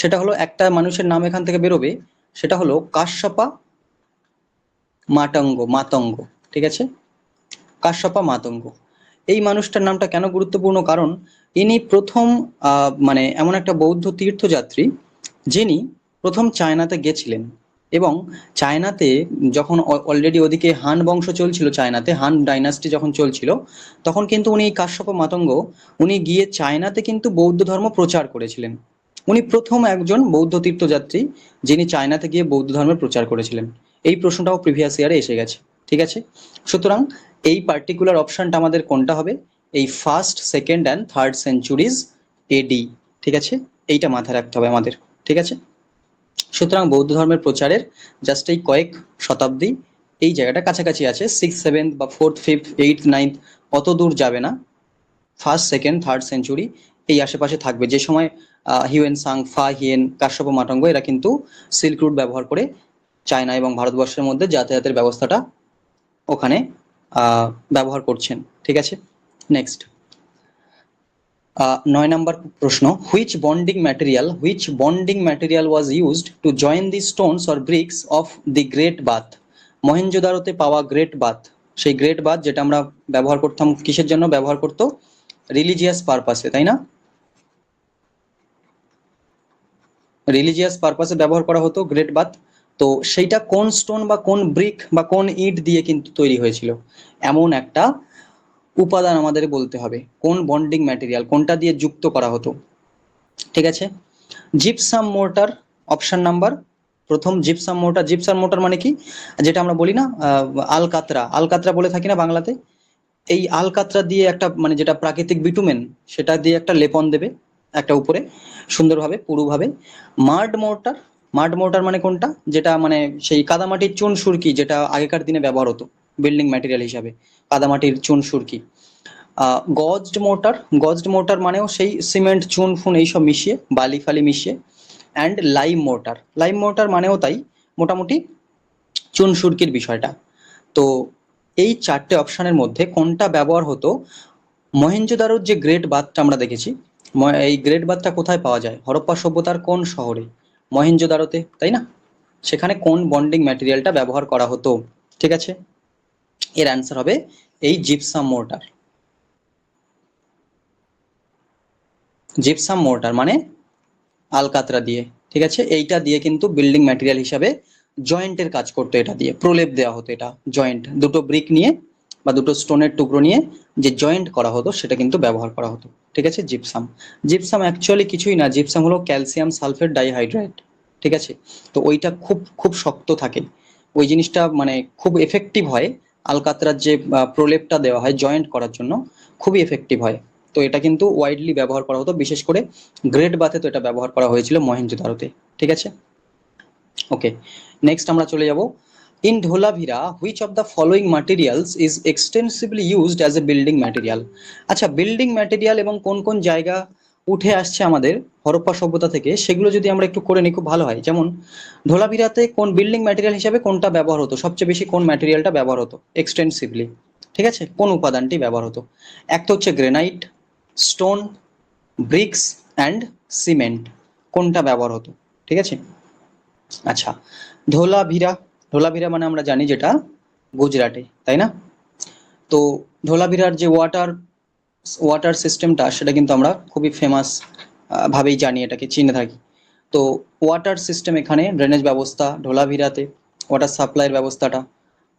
সেটা হলো একটা মানুষের নাম এখান থেকে বেরোবে, সেটা হলো কাশ্যপা মাতঙ্গ, মাতঙ্গ, ঠিক আছে, কাশ্যপা মাতঙ্গ। এই মানুষটার নামটা কেন গুরুত্বপূর্ণ? কারণ ইনি প্রথম মানে এমন একটা বৌদ্ধ তীর্থযাত্রী যিনি প্রথম চায়নাতে গেছিলেন, এবং চায়নাতে যখন অলরেডি ওদিকে হান বংশ চলছিল, চায়নাতে হান ডাইনাস্টি যখন চলছিল, তখন কিন্তু উনি এই কাশ্যপ মাতঙ্গ, উনি গিয়ে চায়নাতে কিন্তু বৌদ্ধ ধর্ম প্রচার করেছিলেন। উনি প্রথম একজন বৌদ্ধ তীর্থযাত্রী যিনি চায়নাতে গিয়ে বৌদ্ধ ধর্মের প্রচার করেছিলেন। এই প্রশ্নটাও প্রিভিয়াস ইয়ারে এসে গেছে, ঠিক আছে। সুতরাং এই পার্টিকুলার অপশনটা আমাদের কোনটা হবে? এই first, second and third centuries AD, ঠিক আছে। এইটা মাথায় রাখতে হবে আমাদের, ঠিক আছে। সুতরাং বৌদ্ধ ধর্মের প্রচারের জাস্ট এই কয়েক শতাব্দী এই জায়গাটা কাছাকাছি আছে, 6, 7 বা 4th, 5th, 8th, 9th অত দূর যাবে না, 1st, 2nd, 3rd সেঞ্চুরি এই আশেপাশে থাকবে, যে সময় হিউয়েন সাং, ফা হিয়েন, কাশ্যপ মাতঙ্গ এরা কিন্তু সিল্ক রুট ব্যবহার করে চায়না এবং ভারতবর্ষের মধ্যে যাতায়াতের ব্যবস্থাটা ওখানে ব্যবহার করছেন। ঠিক আছে, নেক্সট 9 নম্বর প্রশ্ন, which bonding material was used to join the stones or bricks of the great bath? মহেঞ্জোদারোতে পাওয়া গ্রেট বাথ, সেই গ্রেট বাথ যেটা আমরা ব্যবহার করতাম, কিসের জন্য ব্যবহার করতো? রিলিজিয়াস পারপাসে, তাই না? রিলিজিয়াস পারপাসে ব্যবহার করা হতো গ্রেট বাথ। তো সেইটা কোন স্টোন বা কোন ব্রিক বা কোন ইট দিয়ে কিন্তু তৈরি হয়েছিল? এমন একটা উপাদান আমাদের বলতে হবে, কোন বন্ডিং ম্যাটেরিয়াল, কোনটা দিয়ে যুক্ত করা হতো। ঠিক আছে, জিপসাম মোর্টার, অপশন নাম্বার প্রথম জিপসাম মোর্টার। জিপসাম মোর্টার মানে কি? যেটা আমরা বলি না আলকাতরা, আলকাতরা বলে থাকি না বাংলাতে, এই আলকাতরা দিয়ে একটা মানে যেটা প্রাকৃতিক বিটুমেন, সেটা দিয়ে একটা লেপন দেবে একটা উপরে সুন্দরভাবে পুরুভাবে। মাড মোর্টার, মাড মোর্টার মানে কোনটা? যেটা মানে সেই কাদামাটির চুন সুরকি, যেটা আগেকার দিনে ব্যবহার হতো বিল্ডিং ম্যাটেরিয়াল হিসাবে, কাদামাটির চুন সুরকি। গজড মোর্টার, গজড মোর্টার মানেও সেই সিমেন্ট চুন ফুন এইসব মিশিয়ে, বালি ফালি মিশিয়ে। অ্যান্ড লাইম মোর্টার, লাইম মোর্টার মানেও তাই, মোটামুটি চুন সুরকির বিষয়টা। তো এই চারটে অপশনের মধ্যে কোনটা ব্যবহার হতো? মহেঞ্জোদারোর যে গ্রেট বাথটা আমরা দেখেছি, এই গ্রেট বাথটা কোথায় পাওয়া যায়? হরপ্পা সভ্যতার কোন শহরে? মহেঞ্জোদারোতে, তাই না? সেখানে কোন বন্ডিং ম্যাটেরিয়ালটা ব্যবহার করা হতো? ঠিক আছে, এর অ্যান্সার হবে এই জিপসাম মোর্টার। জিপসাম মোর্টার মানে আলকাতরা দিয়ে। ঠিক আছে, এইটা দিয়ে কিন্তু বিল্ডিং ম্যাটেরিয়াল হিসাবে জয়েন্টের কাজ করতো, এটা দিয়ে প্রলেপ দেওয়া হতো, এটা জয়েন্ট, দুটো ব্রিক নিয়ে বা দুটো স্টোনের টুকরো নিয়ে যে জয়েন্ট করা হতো সেটা কিন্তু ব্যবহার করা হতো। ঠিক আছে, জিপসাম। জিপসাম অ্যাকচুয়ালি কিছুই না, জিপসাম হলো ক্যালসিয়াম সালফেট ডাইহাইড্রেট। ঠিক আছে, তো ওইটা খুব খুব শক্ত থাকে, ওই জিনিসটা মানে খুব এফেক্টিভ হয়। আলকাতরার যে প্রলেপটা দেওয়া হয় জয়েন্ট করার জন্য, খুবই এফেক্টিভ হয়। তো এটা কিন্তু ওয়াইডলি ব্যবহার করা হতো, বিশেষ করে গ্রেট বাথে তো এটা ব্যবহার করা হয়েছিল মহেঞ্জোদারোতে। ঠিক আছে, ওকে, নেক্সট আমরা চলে যাব। In Dholavira which of the following materials is extensively used as a building material? আচ্ছা, বিল্ডিং ম্যাটেরিয়াল এবং কোন কোন জায়গা উঠে আসছে আমাদের হরপ্পা সভ্যতা থেকে, সেগুলো যদি আমরা একটু করে নিই খুব ভালো হয়। যেমন ঢোলাভিরাতে কোন বিল্ডিং ম্যাটেরিয়াল হিসাবে কোনটা ব্যবহার হতো, সবচেয়ে বেশি কোন ম্যাটেরিয়ালটা ব্যবহার হতো এক্সটেন্সিভলি? ঠিক আছে, কোন উপাদানটি ব্যবহার হতো? একটা হচ্ছে granite, stone, bricks and cement, কোনটা ব্যবহার হতো? ঠিক আছে, আচ্ছা, ধোলাভিরা, ধোলাভিরা মানে আমরা জানি যেটা গুজরাটে, তাই না? তো ধোলাভিরার যে ওয়াটার ওয়াটার সিস্টেমটা সেটা কিন্তু আমরা খুবই ফেমাস ভাবেই জানি, এটাকে চিনে থাকি। তো ওয়াটার সিস্টেম, এখানে ড্রেনেজ ব্যবস্থা ধোলাভিরাতে, ওয়াটার সাপ্লাইয়ের ব্যবস্থাটা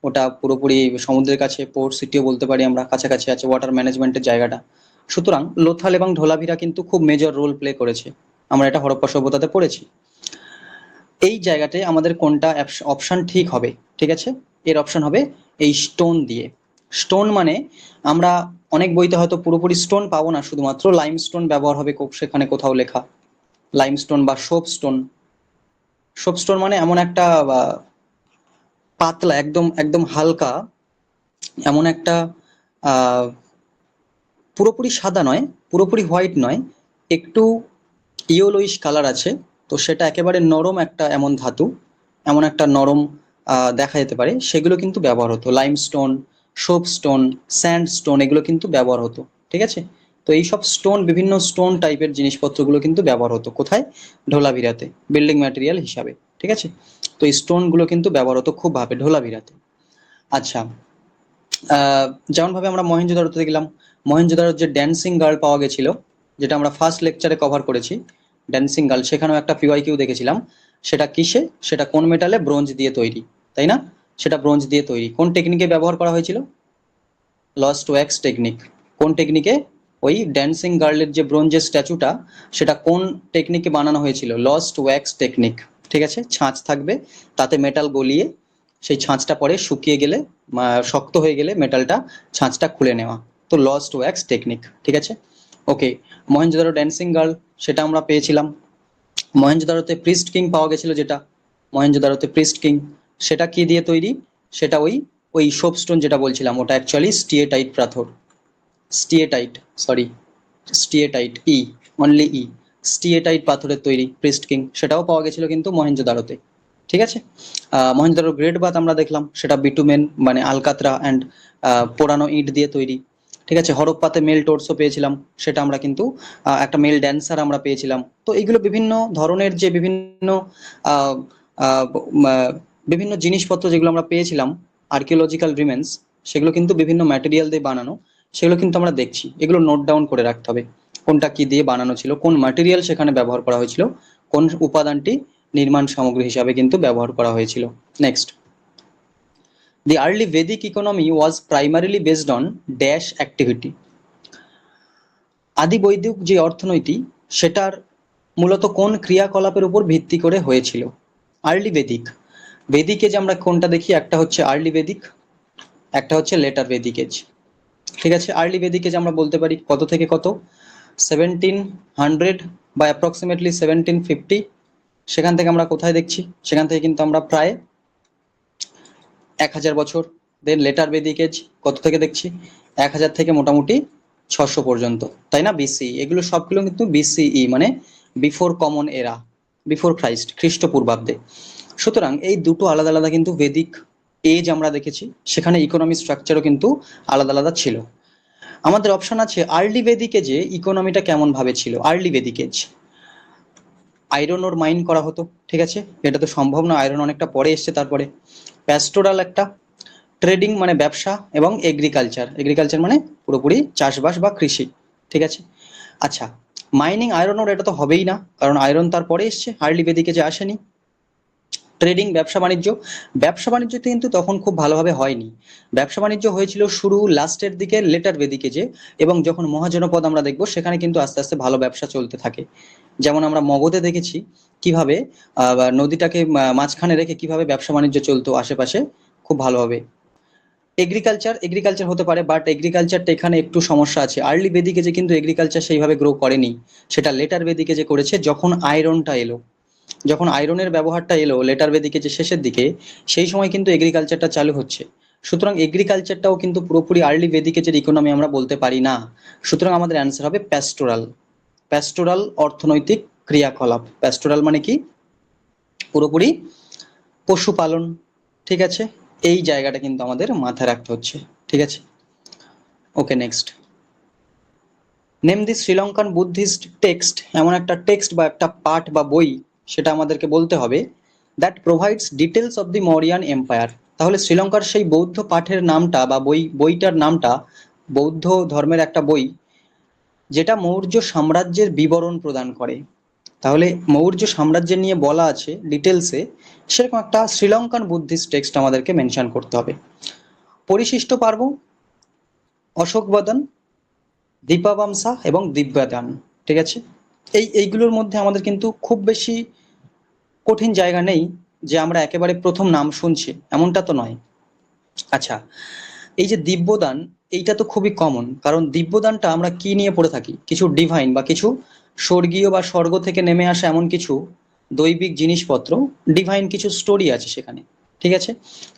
ওটা পুরোপুরি সমুদ্রের কাছে, পোর্ট সিটিও বলতে পারি আমরা, কাছাকাছি আছে ওয়াটার ম্যানেজমেন্টের জায়গাটা। সুতরাং লোথাল এবং ধোলাভিরা কিন্তু খুব মেজর রোল প্লে করেছে, আমরা এটা হরপ্পা সভ্যতাতে পড়েছি। এই জায়গাটায় আমাদের কোনটা অপশন ঠিক হবে? ঠিক আছে, এর অপশন হবে এই স্টোন দিয়ে। স্টোন মানে আমরা অনেক বইতে হয়তো পুরোপুরি স্টোন পাবো না, শুধুমাত্র লাইমস্টোন ব্যবহার হবে সেখানে কোথাও লেখা, লাইমস্টোন বা সোপস্টোন। সোপস্টোন মানে এমন একটা পাতলা, একদম একদম হালকা, এমন একটা আহ পুরোপুরি সাদা নয়, পুরোপুরি হোয়াইট নয়, একটু ইয়েলোইশ কালার আছে। তো সেটা একেবারে নরম একটা এমন ধাতু, এমন একটা নরম দেখা যেতে পারে, সেগুলো কিন্তু ব্যবহার হতো। লাইমস্টোন, সোপস্টোন, স্যান্ডস্টোন এগুলো কিন্তু ব্যবহার হতো। ঠিক আছে, তো এইসব স্টোন, বিভিন্ন স্টোন টাইপের জিনিসপত্রগুলো কিন্তু ব্যবহার হতো কোথায়? ঢোলাভিরাতে, বিল্ডিং ম্যাটেরিয়াল হিসাবে। ঠিক আছে, তো এই স্টোনগুলো কিন্তু ব্যবহার হতো খুব ভাবে ঢোলাভিরাতে। আচ্ছা, যেমন ভাবে আমরা মহেঞ্জোদারোতে দেখলাম, মহেঞ্জোদারোর যে ড্যান্সিং গার্ল পাওয়া গেছিল, যেটা আমরা ফার্স্ট লেকচারে কভার করেছি, ড্যান্সিং গার্ল, সেখানেও একটা পিওয়াইকিউ দেখেছিলাম। সেটা কিসে, সেটা কোন মেটালে? ব্রোঞ্জ দিয়ে তৈরি, তাই না? সেটা ব্রোঞ্জ দিয়ে তৈরি। কোন টেকনিকে ব্যবহার করা হয়েছিল? Lost wax technique. কোন টেকনিকে? ওই ড্যান্সিং গার্লের যে ব্রোঞ্জের স্ট্যাচুটা, সেটা কোন টেকনিকে বানানো হয়েছিল? Lost wax technique. ঠিক আছে, ছাঁচ থাকবে, তাতে মেটাল গলিয়ে সেই ছাঁচটা পরে শুকিয়ে গেলে, শক্ত হয়ে গেলে মেটালটা, ছাঁচটা খুলে নেওয়া, তো লস্ট ওয়্যাক্স টেকনিক। ঠিক আছে, ওকে, মহেঞ্জোদারো ড্যান্সিং গার্ল সেটা আমরা পেয়েছিলাম। মহেঞ্জোদারোতে প্রিস্ট কিং পাওয়া গেছিল, যেটা মহেঞ্জোদারোতে প্রিস্ট কিং, সেটা কি দিয়ে তৈরি? সেটা ওই সোপস্টোন যেটা বলছিলাম, ওটা অ্যাকচুয়ালি স্টিয়েটাইট পাথর, স্টিয়েটাইট, সরি স্টিয়েটাইট, অনলি স্টিয়েটাইট পাথরের তৈরি প্রিস্ট কিং, সেটাও পাওয়া গেছিল কিন্তু মহেঞ্জোদারোতে। ঠিক আছে, মহেঞ্জোদারো গ্রেট বাথ আমরা দেখলাম, সেটা বিটুমেন মানে আলকাতরা অ্যান্ড পোড়ানো ইট দিয়ে তৈরি। ঠিক আছে, হরপ্পাতে মেল টোর্সও পেয়েছিলাম, সেটা আমরা কিন্তু একটা মেল ড্যান্সার আমরা পেয়েছিলাম। তো এইগুলো বিভিন্ন ধরনের যে বিভিন্ন আহ, আহ, বিভিন্ন জিনিসপত্র যেগুলো আমরা পেয়েছিলাম, আর্কিওলজিক্যাল রিমেন্স, সেগুলো কিন্তু বিভিন্ন ম্যাটেরিয়াল দিয়ে বানানো, সেগুলো কিন্তু আমরা দেখছি। এগুলো নোট ডাউন করে রাখতে হবে, কোনটা কি দিয়ে বানানো ছিল, কোন ম্যাটেরিয়াল সেখানে ব্যবহার করা হয়েছিল, কোন উপাদানটি নির্মাণ সামগ্রী হিসাবে কিন্তু ব্যবহার করা হয়েছিল। Next, the early Vedic economy was primarily based on dash activity. আদি বৈদিক যে অর্থনীতি, সেটার মূলত কোন ক্রিয়াকলাপের উপর ভিত্তি করে হয়েছিল? আর্লি বেদিক, বেদিক এজ আমরা কোনটা দেখি, একটা হচ্ছে আর্লি বেদিক, একটা হচ্ছে লেটার বেদিক এজ। ঠিক আছে, আর্লি বেদিক এজ আমরা বলতে পারি কত থেকে কত, 1700 বা অ্যাপ্রক্সিমেটলি 1750। সেখান থেকে আমরা কোথায় দেখছি, সেখান থেকে কিন্তু আমরা প্রায় 1000 বছর। দেন লেটার বেদিক এজ কত থেকে দেখছি, 1000 থেকে মোটামুটি 600 পর্যন্ত, তাই না, বিসিই। এগুলো সবগুলো কিন্তু বিসিই মানে বিফোর কমন এরা, বিফোর ক্রাইস্ট, খ্রিস্টপূর্বাব্দে। সুতরাং এই দুটো আলাদা আলাদা কিন্তু বেদিক এজ আমরা দেখেছি, সেখানে ইকোনমি স্ট্রাকচারও কিন্তু আলাদা আলাদা ছিল। আমাদের অপশন আছে আর্লি বেদিক এজে ইকোনমিটা কেমন ভাবে ছিল। Early Vedic age iron ore mine করা হতো, ঠিক আছে, এটা তো সম্ভব না, আয়রন অনেকটা পরে এসছে। তারপরে প্যাস্টোরাল একটা, ট্রেডিং মানে ব্যবসা, এবং এগ্রিকালচার, এগ্রিকালচার মানে পুরোপুরি চাষবাস বা কৃষি। ঠিক আছে, আচ্ছা, মাইনিং আয়রন ওর এটা তো হবেই না, কারণ আয়রন তারপরে এসছে, আর্লি বেদিকে যে আসেনি। ট্রেডিং ব্যবসা বাণিজ্য, ব্যবসা বাণিজ্য কিন্তু তখন খুব ভালোভাবে হয়নি, ব্যবসা বাণিজ্য হয়েছিল শুরু লাস্টের দিকে লেটার বেদিকে যে, এবং যখন মহাজনপদ আমরা দেখবো সেখানে কিন্তু আস্তে আস্তে ভালো ব্যবসা চলতে থাকে। যেমন আমরা মগধে দেখেছি কিভাবে নদীটাকে মাঝখানে রেখে কিভাবে ব্যবসা বাণিজ্য চলতো আশেপাশে খুব ভালোভাবে। এগ্রিকালচার, এগ্রিকালচার হতে পারে, বাট এগ্রিকালচারটা এখানে একটু সমস্যা আছে, আর্লি বেদিকে যে কিন্তু এগ্রিকালচার সেইভাবে গ্রো করেনি, সেটা লেটার বেদিকে যে করেছে যখন আয়রনটা এলো, যখন আয়রনের ব্যবহারটা এলো লেটার বেদিকে যে শেষের দিকে, সেই সময় কিন্তু এগ্রিকালচারটা চালু হচ্ছে। সুতরাং এগ্রিকালচারটাও কিন্তু পুরোপুরি আর্লি বেদিকে যে ইকোনমি আমরা বলতে পারি না। সুতরাং আমাদের অ্যান্সার হবে প্যাস্টোরাল, প্যাস্টোরাল অর্থনৈতিক ক্রিয়াকলাপ। প্যাস্টোরাল মানে কি, পুরোপুরি পশুপালন। ঠিক আছে, এই জায়গাটা কিন্তু আমাদের মাথায় রাখতে হচ্ছে। ঠিক আছে, ওকে নেক্সট, নেম দি শ্রীলঙ্কান বুদ্ধিস্ট টেক্সট, এমন একটা টেক্সট বা একটা পাঠ বা বই, সেটা আমাদেরকে বলতে হবে, that provides details of the Mauryan empire. তাহলে শ্রীলঙ্কার সেই বৌদ্ধ পাঠের নামটা বা বইটার নামটা, বৌদ্ধ ধর্মের একটা বই যেটা মৌর্য সাম্রাজ্যের বিবরণ প্রদান করে। তাহলে মৌর্য সাম্রাজ্যের নিয়ে বলা আছে ডিটেলসে, সেরকম একটা শ্রীলঙ্কান বুদ্ধিস্ট টেক্সট আমাদেরকে মেনশন করতে হবে। পরিশিষ্ট পার্ব, অশোকবদন, দীপাবামসা এবং দিব্যাদান। ঠিক আছে, এইগুলোর মধ্যে আমাদের কিন্তু খুব বেশি কঠিন জায়গা নেই যে আমরা একেবারে প্রথম নাম শুনছি, এমনটা তো নয়। আচ্ছা, এই যে দিব্যদান, এইটা তো খুবই কমন, কারণ দিব্যদানটা আমরা কি নিয়ে পড়ে থাকি, কিছু ডিভাইন বা কিছু স্বর্গীয় বা স্বর্গ থেকে নেমে আসা এমন কিছু দৈবিক জিনিসপত্র, ডিভাইন কিছু স্টোরি আছে সেখানে। ঠিক আছে,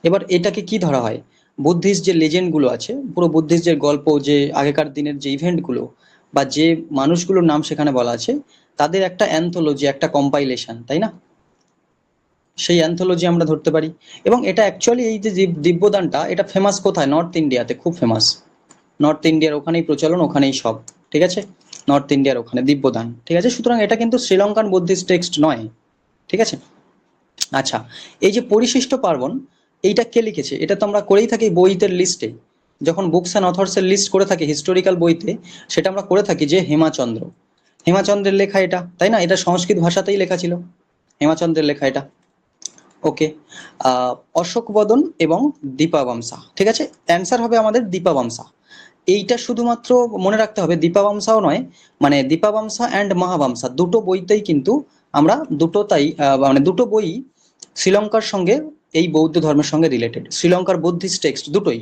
এবার এটাকে কি ধরা হয়, বুদ্ধিস্ট যে লেজেন্ডগুলো আছে, পুরো বুদ্ধিস্ট যে গল্প, যে আগেকার দিনের যে ইভেন্টগুলো বা যে মানুষগুলোর নাম সেখানে বলা আছে, তাদের একটা অ্যান্থোলজি, একটা কম্পাইলেশন, তাই না, সেই অ্যান্থোলজি আমরা ধরতে পারি। এবং এটা অ্যাকচুয়ালি এই যে দিব্যদানটা, এটা ফেমাস কোথায়, নর্থ ইন্ডিয়াতে খুব ফেমাস, নর্থ ইন্ডিয়ার ওখানেই প্রচলন, ওখানেই সব। ঠিক আছে, নর্থ ইন্ডিয়ার ওখানে দিব্যদান। ঠিক আছে, সুতরাং এটা কিন্তু শ্রীলঙ্কান বুদ্ধিস্ট টেক্সট নয়। ঠিক আছে, আচ্ছা, এই যে পরিশিষ্ট পার্বণ, এইটা কে লিখেছে, এটা তো আমরা করেই থাকি বইতে লিস্টে, যখন বুকস অ্যান্ড অথর্সের লিস্ট করে থাকি হিস্টোরিক্যাল বইতে, সেটা আমরা করে থাকি যে হেমাচন্দ্র, হেমাচন্দ্রের লেখা এটা, তাই না, এটা সংস্কৃত ভাষাতেই লেখা ছিল, হেমাচন্দ্রের লেখা এটা। ওকে, অশোকবদন এবং দীপাবমসা। ঠিক আছে, অ্যান্সার হবে আমাদের দীপাবমসা। এইটা শুধুমাত্র মনে রাখতে হবে, দীপাবমসাও নয়, মানে দীপাবমসা অ্যান্ড মহাবমসা দুটো বইতেই কিন্তু আমরা দুটোতাই মানে দুটো বই শ্রীলঙ্কার সঙ্গে, এই বৌদ্ধ ধর্মের সঙ্গে রিলেটেড, শ্রীলঙ্কার বুদ্ধিস্ট টেক্সট দুটোই,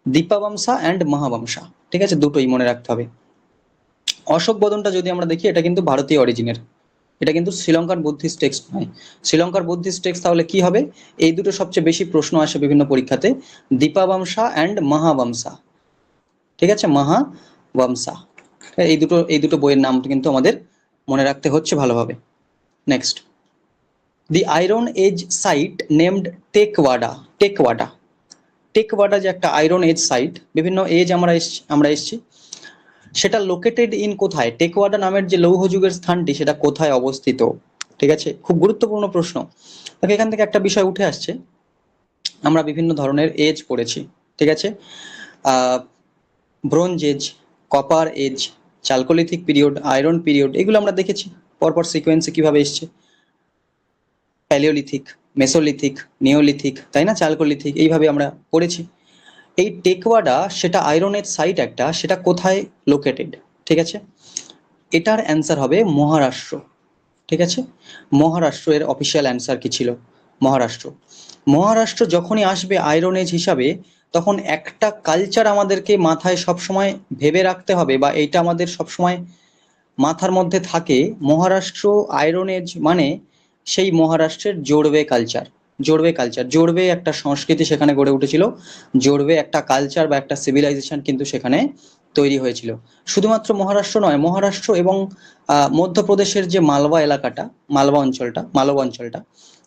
দীপাবমসা অ্যান্ড মহাবমসা। ঠিক আছে, দুটোই মনে রাখতে হবে। অশোকবদনটা যদি আমরা দেখি, এটা কিন্তু ভারতীয় অরিজিনের, এটা কিন্তু শ্রীলঙ্কার বুদ্ধিস্ট টেক্সট নয়। শ্রীলঙ্কার বুদ্ধিস্ট টেক্সট তাহলে কি হবে? এই দুটো সবচেয়ে বেশি প্রশ্ন আসে বিভিন্ন পরীক্ষাতে, দীপাবংসা অ্যান্ড মহাবংসা। ঠিক আছে, মহাবংসা। এই দুটো বইয়ের নাম কিন্তু আমাদের মনে রাখতে হচ্ছে ভালোভাবে। Next, the iron age site named Tekwada. Tekwada, Tekwada যে একটা আয়রন এজ সাইট, বিভিন্ন এজ আমরা এসছি, সেটা লোকেটেড ইন কোথায়? টেকওয়াডা নামের যে লৌহ যুগের স্থানটি সেটা কোথায় অবস্থিত? ঠিক আছে, খুব গুরুত্বপূর্ণ প্রশ্ন। তাকে এখান থেকে একটা বিষয় উঠে আসছে, আমরা বিভিন্ন ধরনের এজ পড়েছি। ঠিক আছে, bronze age, copper age, chalcolithic period, iron period, এগুলো আমরা দেখেছি পরপর সিকোয়েন্সে কিভাবে এসছে। প্যালিওলিথিক, মেসোলিথিক, নিওলিথিক, তাই না, চালকোলিথিক, এইভাবে আমরা পড়েছি। এই টেকওয়াডা সেটা আয়রনের সাইট একটা, সেটা কোথায় লোকেটেড? ঠিক আছে, এটার অ্যান্সার হবে মহারাষ্ট্র। ঠিক আছে, মহারাষ্ট্র এর অফিসিয়াল অ্যান্সার কি ছিল? মহারাষ্ট্র। মহারাষ্ট্র যখনই আসবে আয়রন এজ হিসাবে, তখন একটা কালচার আমাদেরকে মাথায় সবসময় ভেবে রাখতে হবে, বা এইটা আমাদের সবসময় মাথার মধ্যে থাকে। মহারাষ্ট্র আয়রন এজ মানে সেই মহারাষ্ট্রের জোড়বে কালচার। জোড়বে কালচার, জোড়বে একটা সংস্কৃতি সেখানে গড়ে উঠেছিল, জোড়বে একটা কালচার বা একটা সিভিলাইজেশন কিন্তু সেখানে তৈরি হয়েছিল। শুধুমাত্র মহারাষ্ট্র নয়, মহারাষ্ট্র এবং মধ্যপ্রদেশের যে মালবা এলাকাটা, মালবা অঞ্চলটা,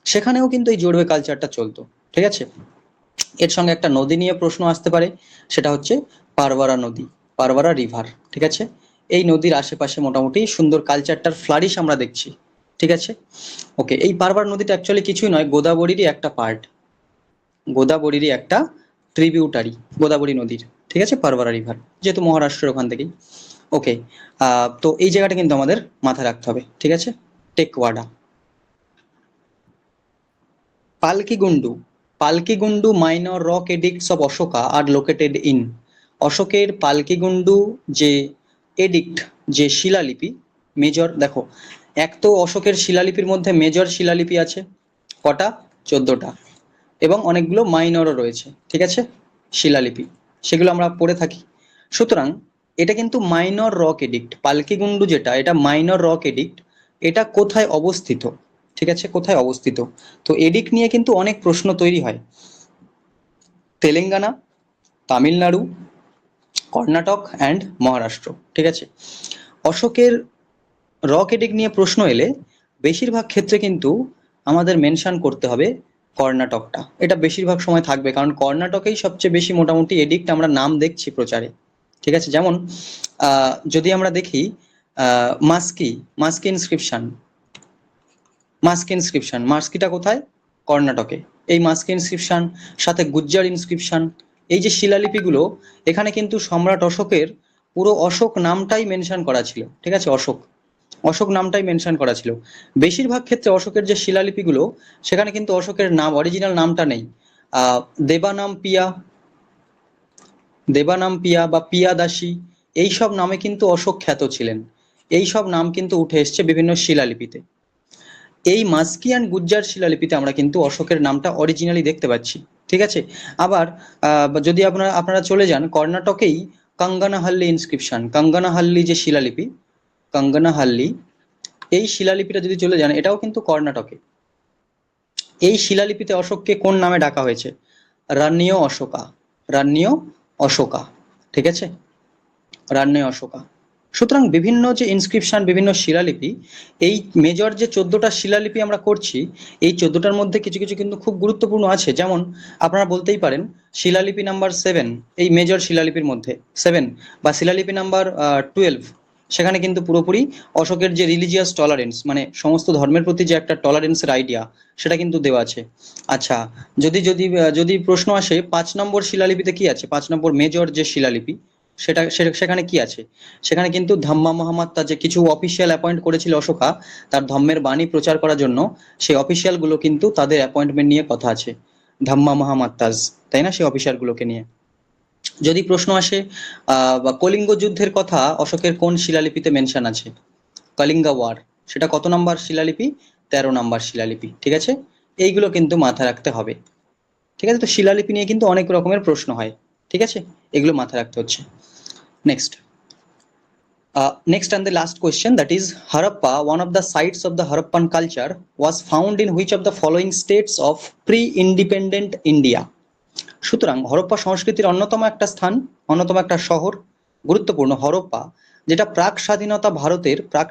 সেখানেও কিন্তু এই জোড়বে কালচারটা চলতো। ঠিক আছে, এর সঙ্গে একটা নদী নিয়ে প্রশ্ন আসতে পারে, সেটা হচ্ছে পারবারা নদী, পারবারা রিভার। ঠিক আছে, এই নদীর আশেপাশে মোটামুটি সুন্দর কালচারটার ফ্লারিশ আমরা দেখছি। ঠিক আছে, ওকে, এই পারবার নদীটা অ্যাকচুয়ালি কিছুই নয়, গোদাবরীরই একটা পার্ট, গোদাবরীরই একটা ট্রিবিউটারি গোদাবরী নদীর। ঠিক আছে, পারবারা রিভার, যেহেতু মহারাষ্ট্রের ওখান থেকেই। ওকে, তো এই জায়গাটা কিন্তু আমাদের মাথায় রাখতে হবে। ঠিক আছে, Tekwada. Palkigundu, Palkigundu minor rock edicts of Ashoka are located in. অশোকের পালকিগুন্ডু যে এডিক্ট, যে শিলালিপি, মেজর, দেখো, এক তো অশোকের শিলালিপির মধ্যে মেজর শিলালিপি আছে কটা? 14টা, এবং অনেকগুলো মাইনরও রয়েছে। ঠিক আছে, শিলালিপি, সেগুলো আমরা পড়ে থাকি। সুতরাং এটা কিন্তু মাইনর রক এডিক্ট, পালকিগুন্ডু যেটা, এটা মাইনর রক এডিক্ট। এটা কোথায় অবস্থিত? ঠিক আছে, কোথায় অবস্থিত? তো এডিক্ট নিয়ে কিন্তু অনেক প্রশ্ন তৈরি হয়। তেলেঙ্গানা, তামিলনাড়ু, কর্ণাটক অ্যান্ড মহারাষ্ট্র। ঠিক আছে, অশোকের রক এডিক্ট নিয়ে প্রশ্ন এলে বেশিরভাগ ক্ষেত্রে কিন্তু আমাদের মেনশন করতে হবে কর্ণাটকটা। এটা বেশিরভাগ সময় থাকবে, কারণ কর্ণাটকেই সবচেয়ে বেশি মোটামুটি এডিক্ট আমরা নাম দেখছি প্রচারে। ঠিক আছে, যেমন যদি আমরা দেখি মাস্কি, মাস্কি ইনস্ক্রিপশন, মাস্কি ইনস্ক্রিপশন, মাস্কিটা কোথায়? কর্ণাটকে। এই মাস্কি ইনস্ক্রিপশন সাথে গুজ্জার ইনস্ক্রিপশন, এই যে শিলালিপিগুলো, এখানে কিন্তু সম্রাট অশোকের পুরো অশোক নামটাই মেনশন করা ছিল। ঠিক আছে, অশোক, অশোক নামটাই মেনশন করা ছিল। বেশিরভাগ ক্ষেত্রে অশোকের যে শিলালিপিগুলো, সেখানে কিন্তু অশোকের নাম, অরিজিনাল নামটা নেই। দেবানাম পিয়া, দেবানাম পিয়া বা পিয়াদাসী, এইসব নামে কিন্তু অশোক খ্যাত ছিলেন। এই সব নাম কিন্তু উঠে এসছে বিভিন্ন শিলালিপিতে। এই মাস্কি অ্যান্ড গুজ্জার শিলালিপিতে আমরা কিন্তু অশোকের নামটা অরিজিনালি দেখতে পাচ্ছি। ঠিক আছে, আবার যদি আপনারা চলে যান কর্ণাটকেই, কাঙ্গানাহাল্লি ইনস্ক্রিপশন, কাঙ্গানাহাল্লি যে শিলালিপি, কাঙ্গানাহাল্লি, এই শিলালিপিটা যদি চলে যান, এটাও কিন্তু কর্ণাটকে। এই শিলালিপিতে অশোককে কোন নামে ডাকা হয়েছে? রান্নীয় অশোকা, রান্নীয় অশোকা। ঠিক আছে, রান্নীয় অশোকা। সুতরাং বিভিন্ন যে ইনস্ক্রিপশন, বিভিন্ন শিলালিপি, এই মেজর যে 14টা শিলালিপি আমরা করছি, এই 14টার মধ্যে কিছু কিছু কিন্তু খুব গুরুত্বপূর্ণ আছে। যেমন আপনারা বলতেই পারেন শিলালিপি নাম্বার 7, এই মেজর শিলালিপির মধ্যে 7, বা শিলালিপি নাম্বার 12, সেখানে কিন্তু পুরোপুরি অশোকের যে রিলিজিয়াস টলারেন্স, মানে সমস্ত ধর্মের প্রতি যে একটা টলারেন্সের আইডিয়া, সেটা কিন্তু দেওয়া আছে। আচ্ছা, যদি যদি যদি প্রশ্ন আসে 5 নম্বর শিলালিপিতে কি আছে, 5 নম্বর মেজর যে শিলালিপি, সেখানে কি আছে? সেখানে কিন্তু ধাম্মা মহামাত্তা, যে কিছু অফিসিয়াল অ্যাপয়েন্ট করেছিল অশোকা তার ধর্মের বাণী প্রচার করার জন্য, সেই অফিসিয়াল গুলো কিন্তু তাদের অ্যাপয়েন্টমেন্ট নিয়ে কথা আছে, ধাম্মা মহামাত্তাজ, তাই না, সেই অফিসার গুলোকে নিয়ে। যদি প্রশ্ন আসে বা কলিঙ্গ যুদ্ধের কথা অশোকের কোন শিলালিপিতে মেনশন আছে, কলিঙ্গা ওয়ার, সেটা কত নাম্বার শিলালিপি? 13 নম্বর শিলালিপি। ঠিক আছে, এইগুলো কিন্তু মাথায় রাখতে হবে। ঠিক আছে, তো শিলালিপি নিয়ে কিন্তু অনেক রকমের প্রশ্ন হয়। ঠিক আছে, এগুলো মাথায় রাখতে হচ্ছে। Next, Next and the last question, that is Harappa, one of the sites of the Harappan culture, was found in which of the following states of pre-independent India? সুতরাং হরপ্পা সংস্কৃতির অন্যতম একটা স্থান, অন্যতম একটা শহর, গুরুত্বপূর্ণ হরপ্পা, যেটা প্রাক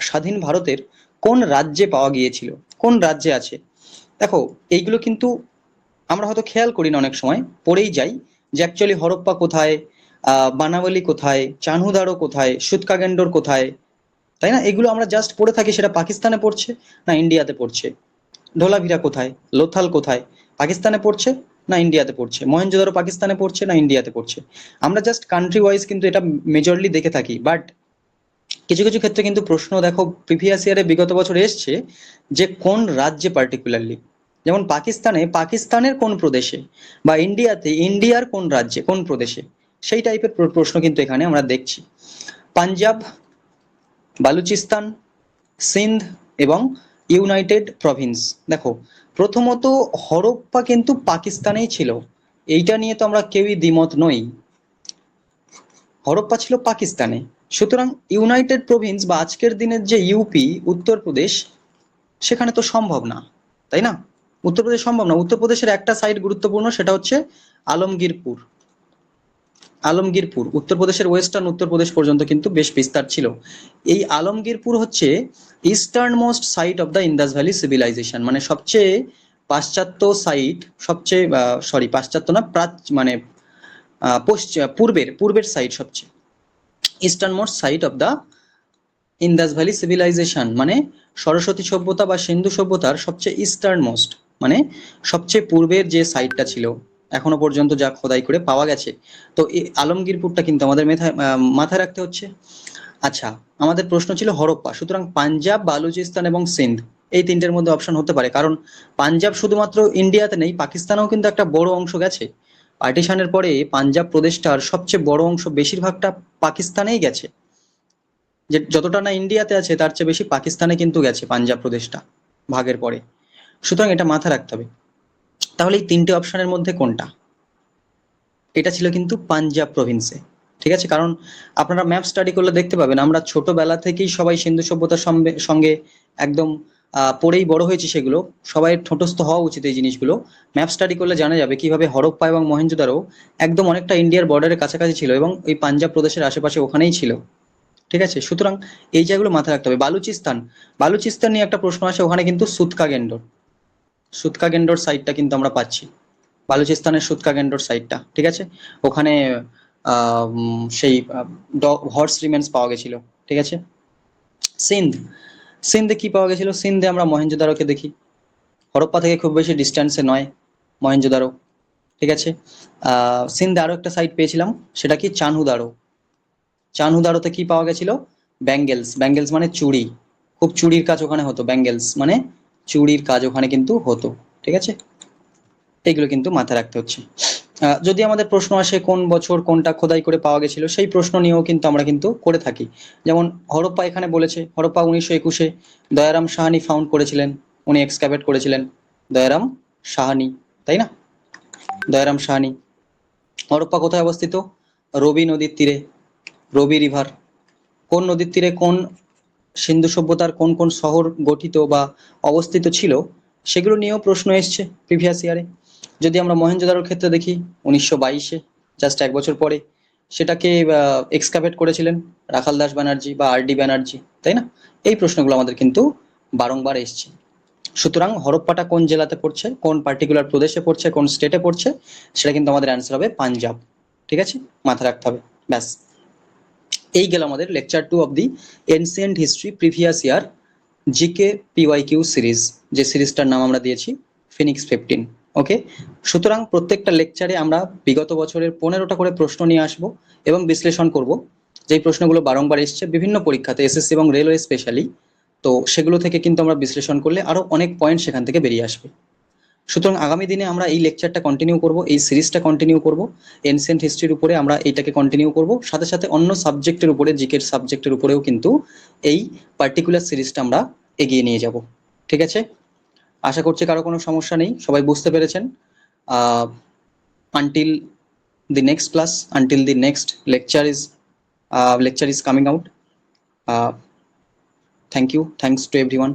স্বাধীন ভারতের কোন রাজ্যে পাওয়া গিয়েছিল, কোন রাজ্যে আছে? দেখো, এইগুলো কিন্তু আমরা হয়তো খেয়াল করি না, অনেক সময় পড়েই যাই যে অ্যাকচুয়ালি হরপ্পা কোথায়, বানাওয়ালি কোথায়, চানহুদারো কোথায়, সুতকাগেন্ডোর কোথায়, তাই না? এগুলো আমরা জাস্ট পড়ে থাকি, সেটা পাকিস্তানে পড়ছে না ইন্ডিয়াতে পড়ছে। ধোলাভিরা কোথায়, লোথাল কোথায়, পাকিস্তানে পড়ছে না ইন্ডিয়াতে পড়ছে। মহেঞ্জোদারো পাকিস্তানে পড়ছে না ইন্ডিয়াতে পড়ছে। আমরা জাস্ট কান্ট্রি ওয়াইজ কিন্তু এটা মেজরলি দেখে থাকি, বাট কিছু কিছু ক্ষেত্রে কিন্তু প্রশ্ন দেখো প্রিভিয়াস ইয়ারে বিগত বছর এসছে যে কোন রাজ্যে পার্টিকুলারলি, যেমন পাকিস্তানের কোন প্রদেশে, বা ইন্ডিয়াতে ইন্ডিয়ার কোন রাজ্যে কোন প্রদেশে, সেই টাইপের প্রশ্ন কিন্তু এখানে আমরা দেখছি। পাঞ্জাব, বালুচিস্তান, সিন্ধ এবং ইউনাইটেড প্রভিন্স। দেখো, প্রথমত হরপ্পা কিন্তু পাকিস্তানেই ছিল, এইটা নিয়ে তো আমরা কেউই দ্বিমত নই। হরপ্পা ছিল পাকিস্তানে, সুতরাং ইউনাইটেড প্রভিন্স বা আজকের দিনের যে ইউপি উত্তরপ্রদেশ, সেখানে তো সম্ভব না, তাই না? উত্তরপ্রদেশ সম্ভব না। উত্তরপ্রদেশের একটা সাইড গুরুত্বপূর্ণ, সেটা হচ্ছে আলমগীরপুর। উত্তরপ্রদেশের ওয়েস্টার্ন উত্তরপ্রদেশ পর্যন্ত কিন্তু বেশ বিস্তার ছিল। এই আলমগীরপুর হচ্ছে easternmost site of the Indus valley civilisation, মানে সবচেয়ে পাশ্চাত্য সাইট, সবচেয়ে পাশ্চাত্য না, মানে পূর্বের সাইট, সবচেয়ে easternmost site of the Indus valley civilisation, মানে সরস্বতী সভ্যতা বা সিন্ধু সভ্যতার সবচেয়ে ইস্টার্ন মোস্ট, মানে সবচেয়ে পূর্বের যে সাইটটা ছিল এখনো পর্যন্ত যা খোদাই করে পাওয়া গেছে। তো এই আলমগীরপুরটা কিন্তু আমাদের মাথায় রাখতে হচ্ছে। আচ্ছা, আমাদের প্রশ্ন ছিল হরপ্পা, সুতরাং পাঞ্জাব, বালুচিস্তান এবং সিন্ধ, এই তিনটের মধ্যে অপশন হতে পারে, কারণ পাঞ্জাব শুধুমাত্র ইন্ডিয়াতে নেই, পাকিস্তানেও কিন্তু একটা বড় অংশ গেছে। পার্টিশনের পরে পাঞ্জাব প্রদেশটার সবচেয়ে বড় অংশ, বেশিরভাগটা পাকিস্তানেই গেছে, যে যতটা না ইন্ডিয়াতে আছে তার চেয়ে বেশি পাকিস্তানে কিন্তু গেছে পাঞ্জাব প্রদেশটা ভাগের পরে। সুতরাং এটা মাথায় রাখতে হবে। তাহলে এই তিনটে অপশনের মধ্যে কোনটা? এটা ছিল কিন্তু পাঞ্জাব প্রভিন্সে, ঠিক আছে? কারণ আপনারা ম্যাপ স্টাডি করলে দেখতে পাবেন, আমরা ছোটবেলা থেকেই সবাই সিন্ধু সভ্যতার সঙ্গে একদম পড়েই বড় হয়েছি, সেগুলো সবাই ঠোঁটস্থ হওয়া উচিত এই জিনিসগুলো। ম্যাপ স্টাডি করলে জানা যাবে কিভাবে হরপ্পা এবং মহেঞ্জোদারো একদম অনেকটা ইন্ডিয়ার বর্ডারের কাছাকাছি ছিল এবং এই পাঞ্জাব প্রদেশের আশেপাশে ওখানেই ছিল, ঠিক আছে? সুতরাং এই জায়গাগুলো মাথায় রাখতে হবে। বালুচিস্তান নিয়ে একটা প্রশ্ন আসে, ওখানে কিন্তু সুতকাগেন্ডোর সাইটটা কিন্তু আমরা পাচ্ছি, বালুচিস্তানের সুতকাগেন্ডোর সাইটটা, ঠিক আছে? ওখানে সেই হর্স রিমেন্স পাওয়া গেছিল, ঠিক আছে? সিন্ধে কি পাওয়া গেছিল? সিন্ধে আমরা মহেঞ্জোদারোকে দেখি, হরপ্পা থেকে খুব বেশি ডিস্টেন্সে নয় মহেঞ্জোদারো, ঠিক আছে? সিন্ধে আরো একটা সাইট পেয়েছিলাম, সেটা কি চানহুদারোতে কি পাওয়া গেছিল? ব্যাঙ্গেলস মানে চুড়ি, খুব চুড়ির কাজ ওখানে হতো, ব্যাঙ্গেলস মানে চুড়ির কাজ ওখানে কিন্তু হতো, ঠিক আছে? এগুলো কিন্তু মাথায় রাখতে হচ্ছে। যদি আমাদের প্রশ্ন আসে কোন বছর কোনটা খোদাই করে পাওয়া গেছিল, সেই প্রশ্ন নিয়েও কিন্তু আমরা কিন্তু করে থাকি। যেমন হরপ্পা এখানে বলেছে, হরপ্পা 1921-এ দয়ারাম সাহানি ফাউন্ড করেছিলেন, উনি এক্সক্যাভেট করেছিলেন, দয়ারাম সাহানি, তাই না? দয়ারাম সাহানি। হরপ্পা কোথায় অবস্থিত? রবি নদীর তীরে, রবি রিভার। কোন নদীর তীরে কোন সিন্ধু সভ্যতার কোন কোন শহর গঠিত বা অবস্থিত ছিল, সেগুলো নিয়েও প্রশ্ন এসছে প্রিভিয়াস ইয়ারে। যদি আমরা মহেঞ্জোদারোর ক্ষেত্রে দেখি, 1922-এ, জাস্ট এক বছর পরে, সেটাকে এক্সকাভেট করেছিলেন রাখাল দাস ব্যানার্জি বা আর ডি ব্যানার্জি, তাই না? এই প্রশ্নগুলো আমাদের কিন্তু বারংবার এসছে। সুতরাং হরপ্পাটা কোন জেলাতে পড়ছে, কোন পার্টিকুলার প্রদেশে পড়ছে, কোন স্টেটে পড়ছে, সেটা কিন্তু আমাদের অ্যান্সার হবে পাঞ্জাব, ঠিক আছে? মাথায় রাখতে হবে, ব্যাস। এই গেল আমাদের lecture 2 of the ancient history previous year GK PYQ series, যে সিরিজটার নাম আমরা দিয়েছি ফিনিক্স 15। ওকে, সুতরাং প্রত্যেকটা লেকচারে আমরা বিগত বছরের 15টা করে প্রশ্ন নিয়ে আসব এবং বিশ্লেষণ করব, যেই প্রশ্নগুলো বারংবার এসছে বিভিন্ন পরীক্ষাতে, এসএসসি এবং রেলওয়ে স্পেশালি। তো সেগুলো থেকে কিন্তু আমরা বিশ্লেষণ করলে আরো অনেক পয়েন্ট সেখান থেকে বেরিয়ে আসবে। সুতরাং আগামী দিনে আমরা এই লেকচারটা কন্টিনিউ করব, এই সিরিজটা কন্টিনিউ করব, এনসিয়েন্ট হিস্ট্রির উপরে আমরা এইটাকে কন্টিনিউ করব, সাথে সাথে অন্য সাবজেক্টের উপরে, জিকের সাবজেক্টের উপরেও কিন্তু এই পার্টিকুলার সিরিজটা আমরা এগিয়ে নিয়ে যাব, ঠিক আছে? আশা করছি কারো কোনো সমস্যা নেই, সবাই বুঝতে পেরেছেন। Until the next class, until the next lecture is coming out, thank you, thanks to everyone.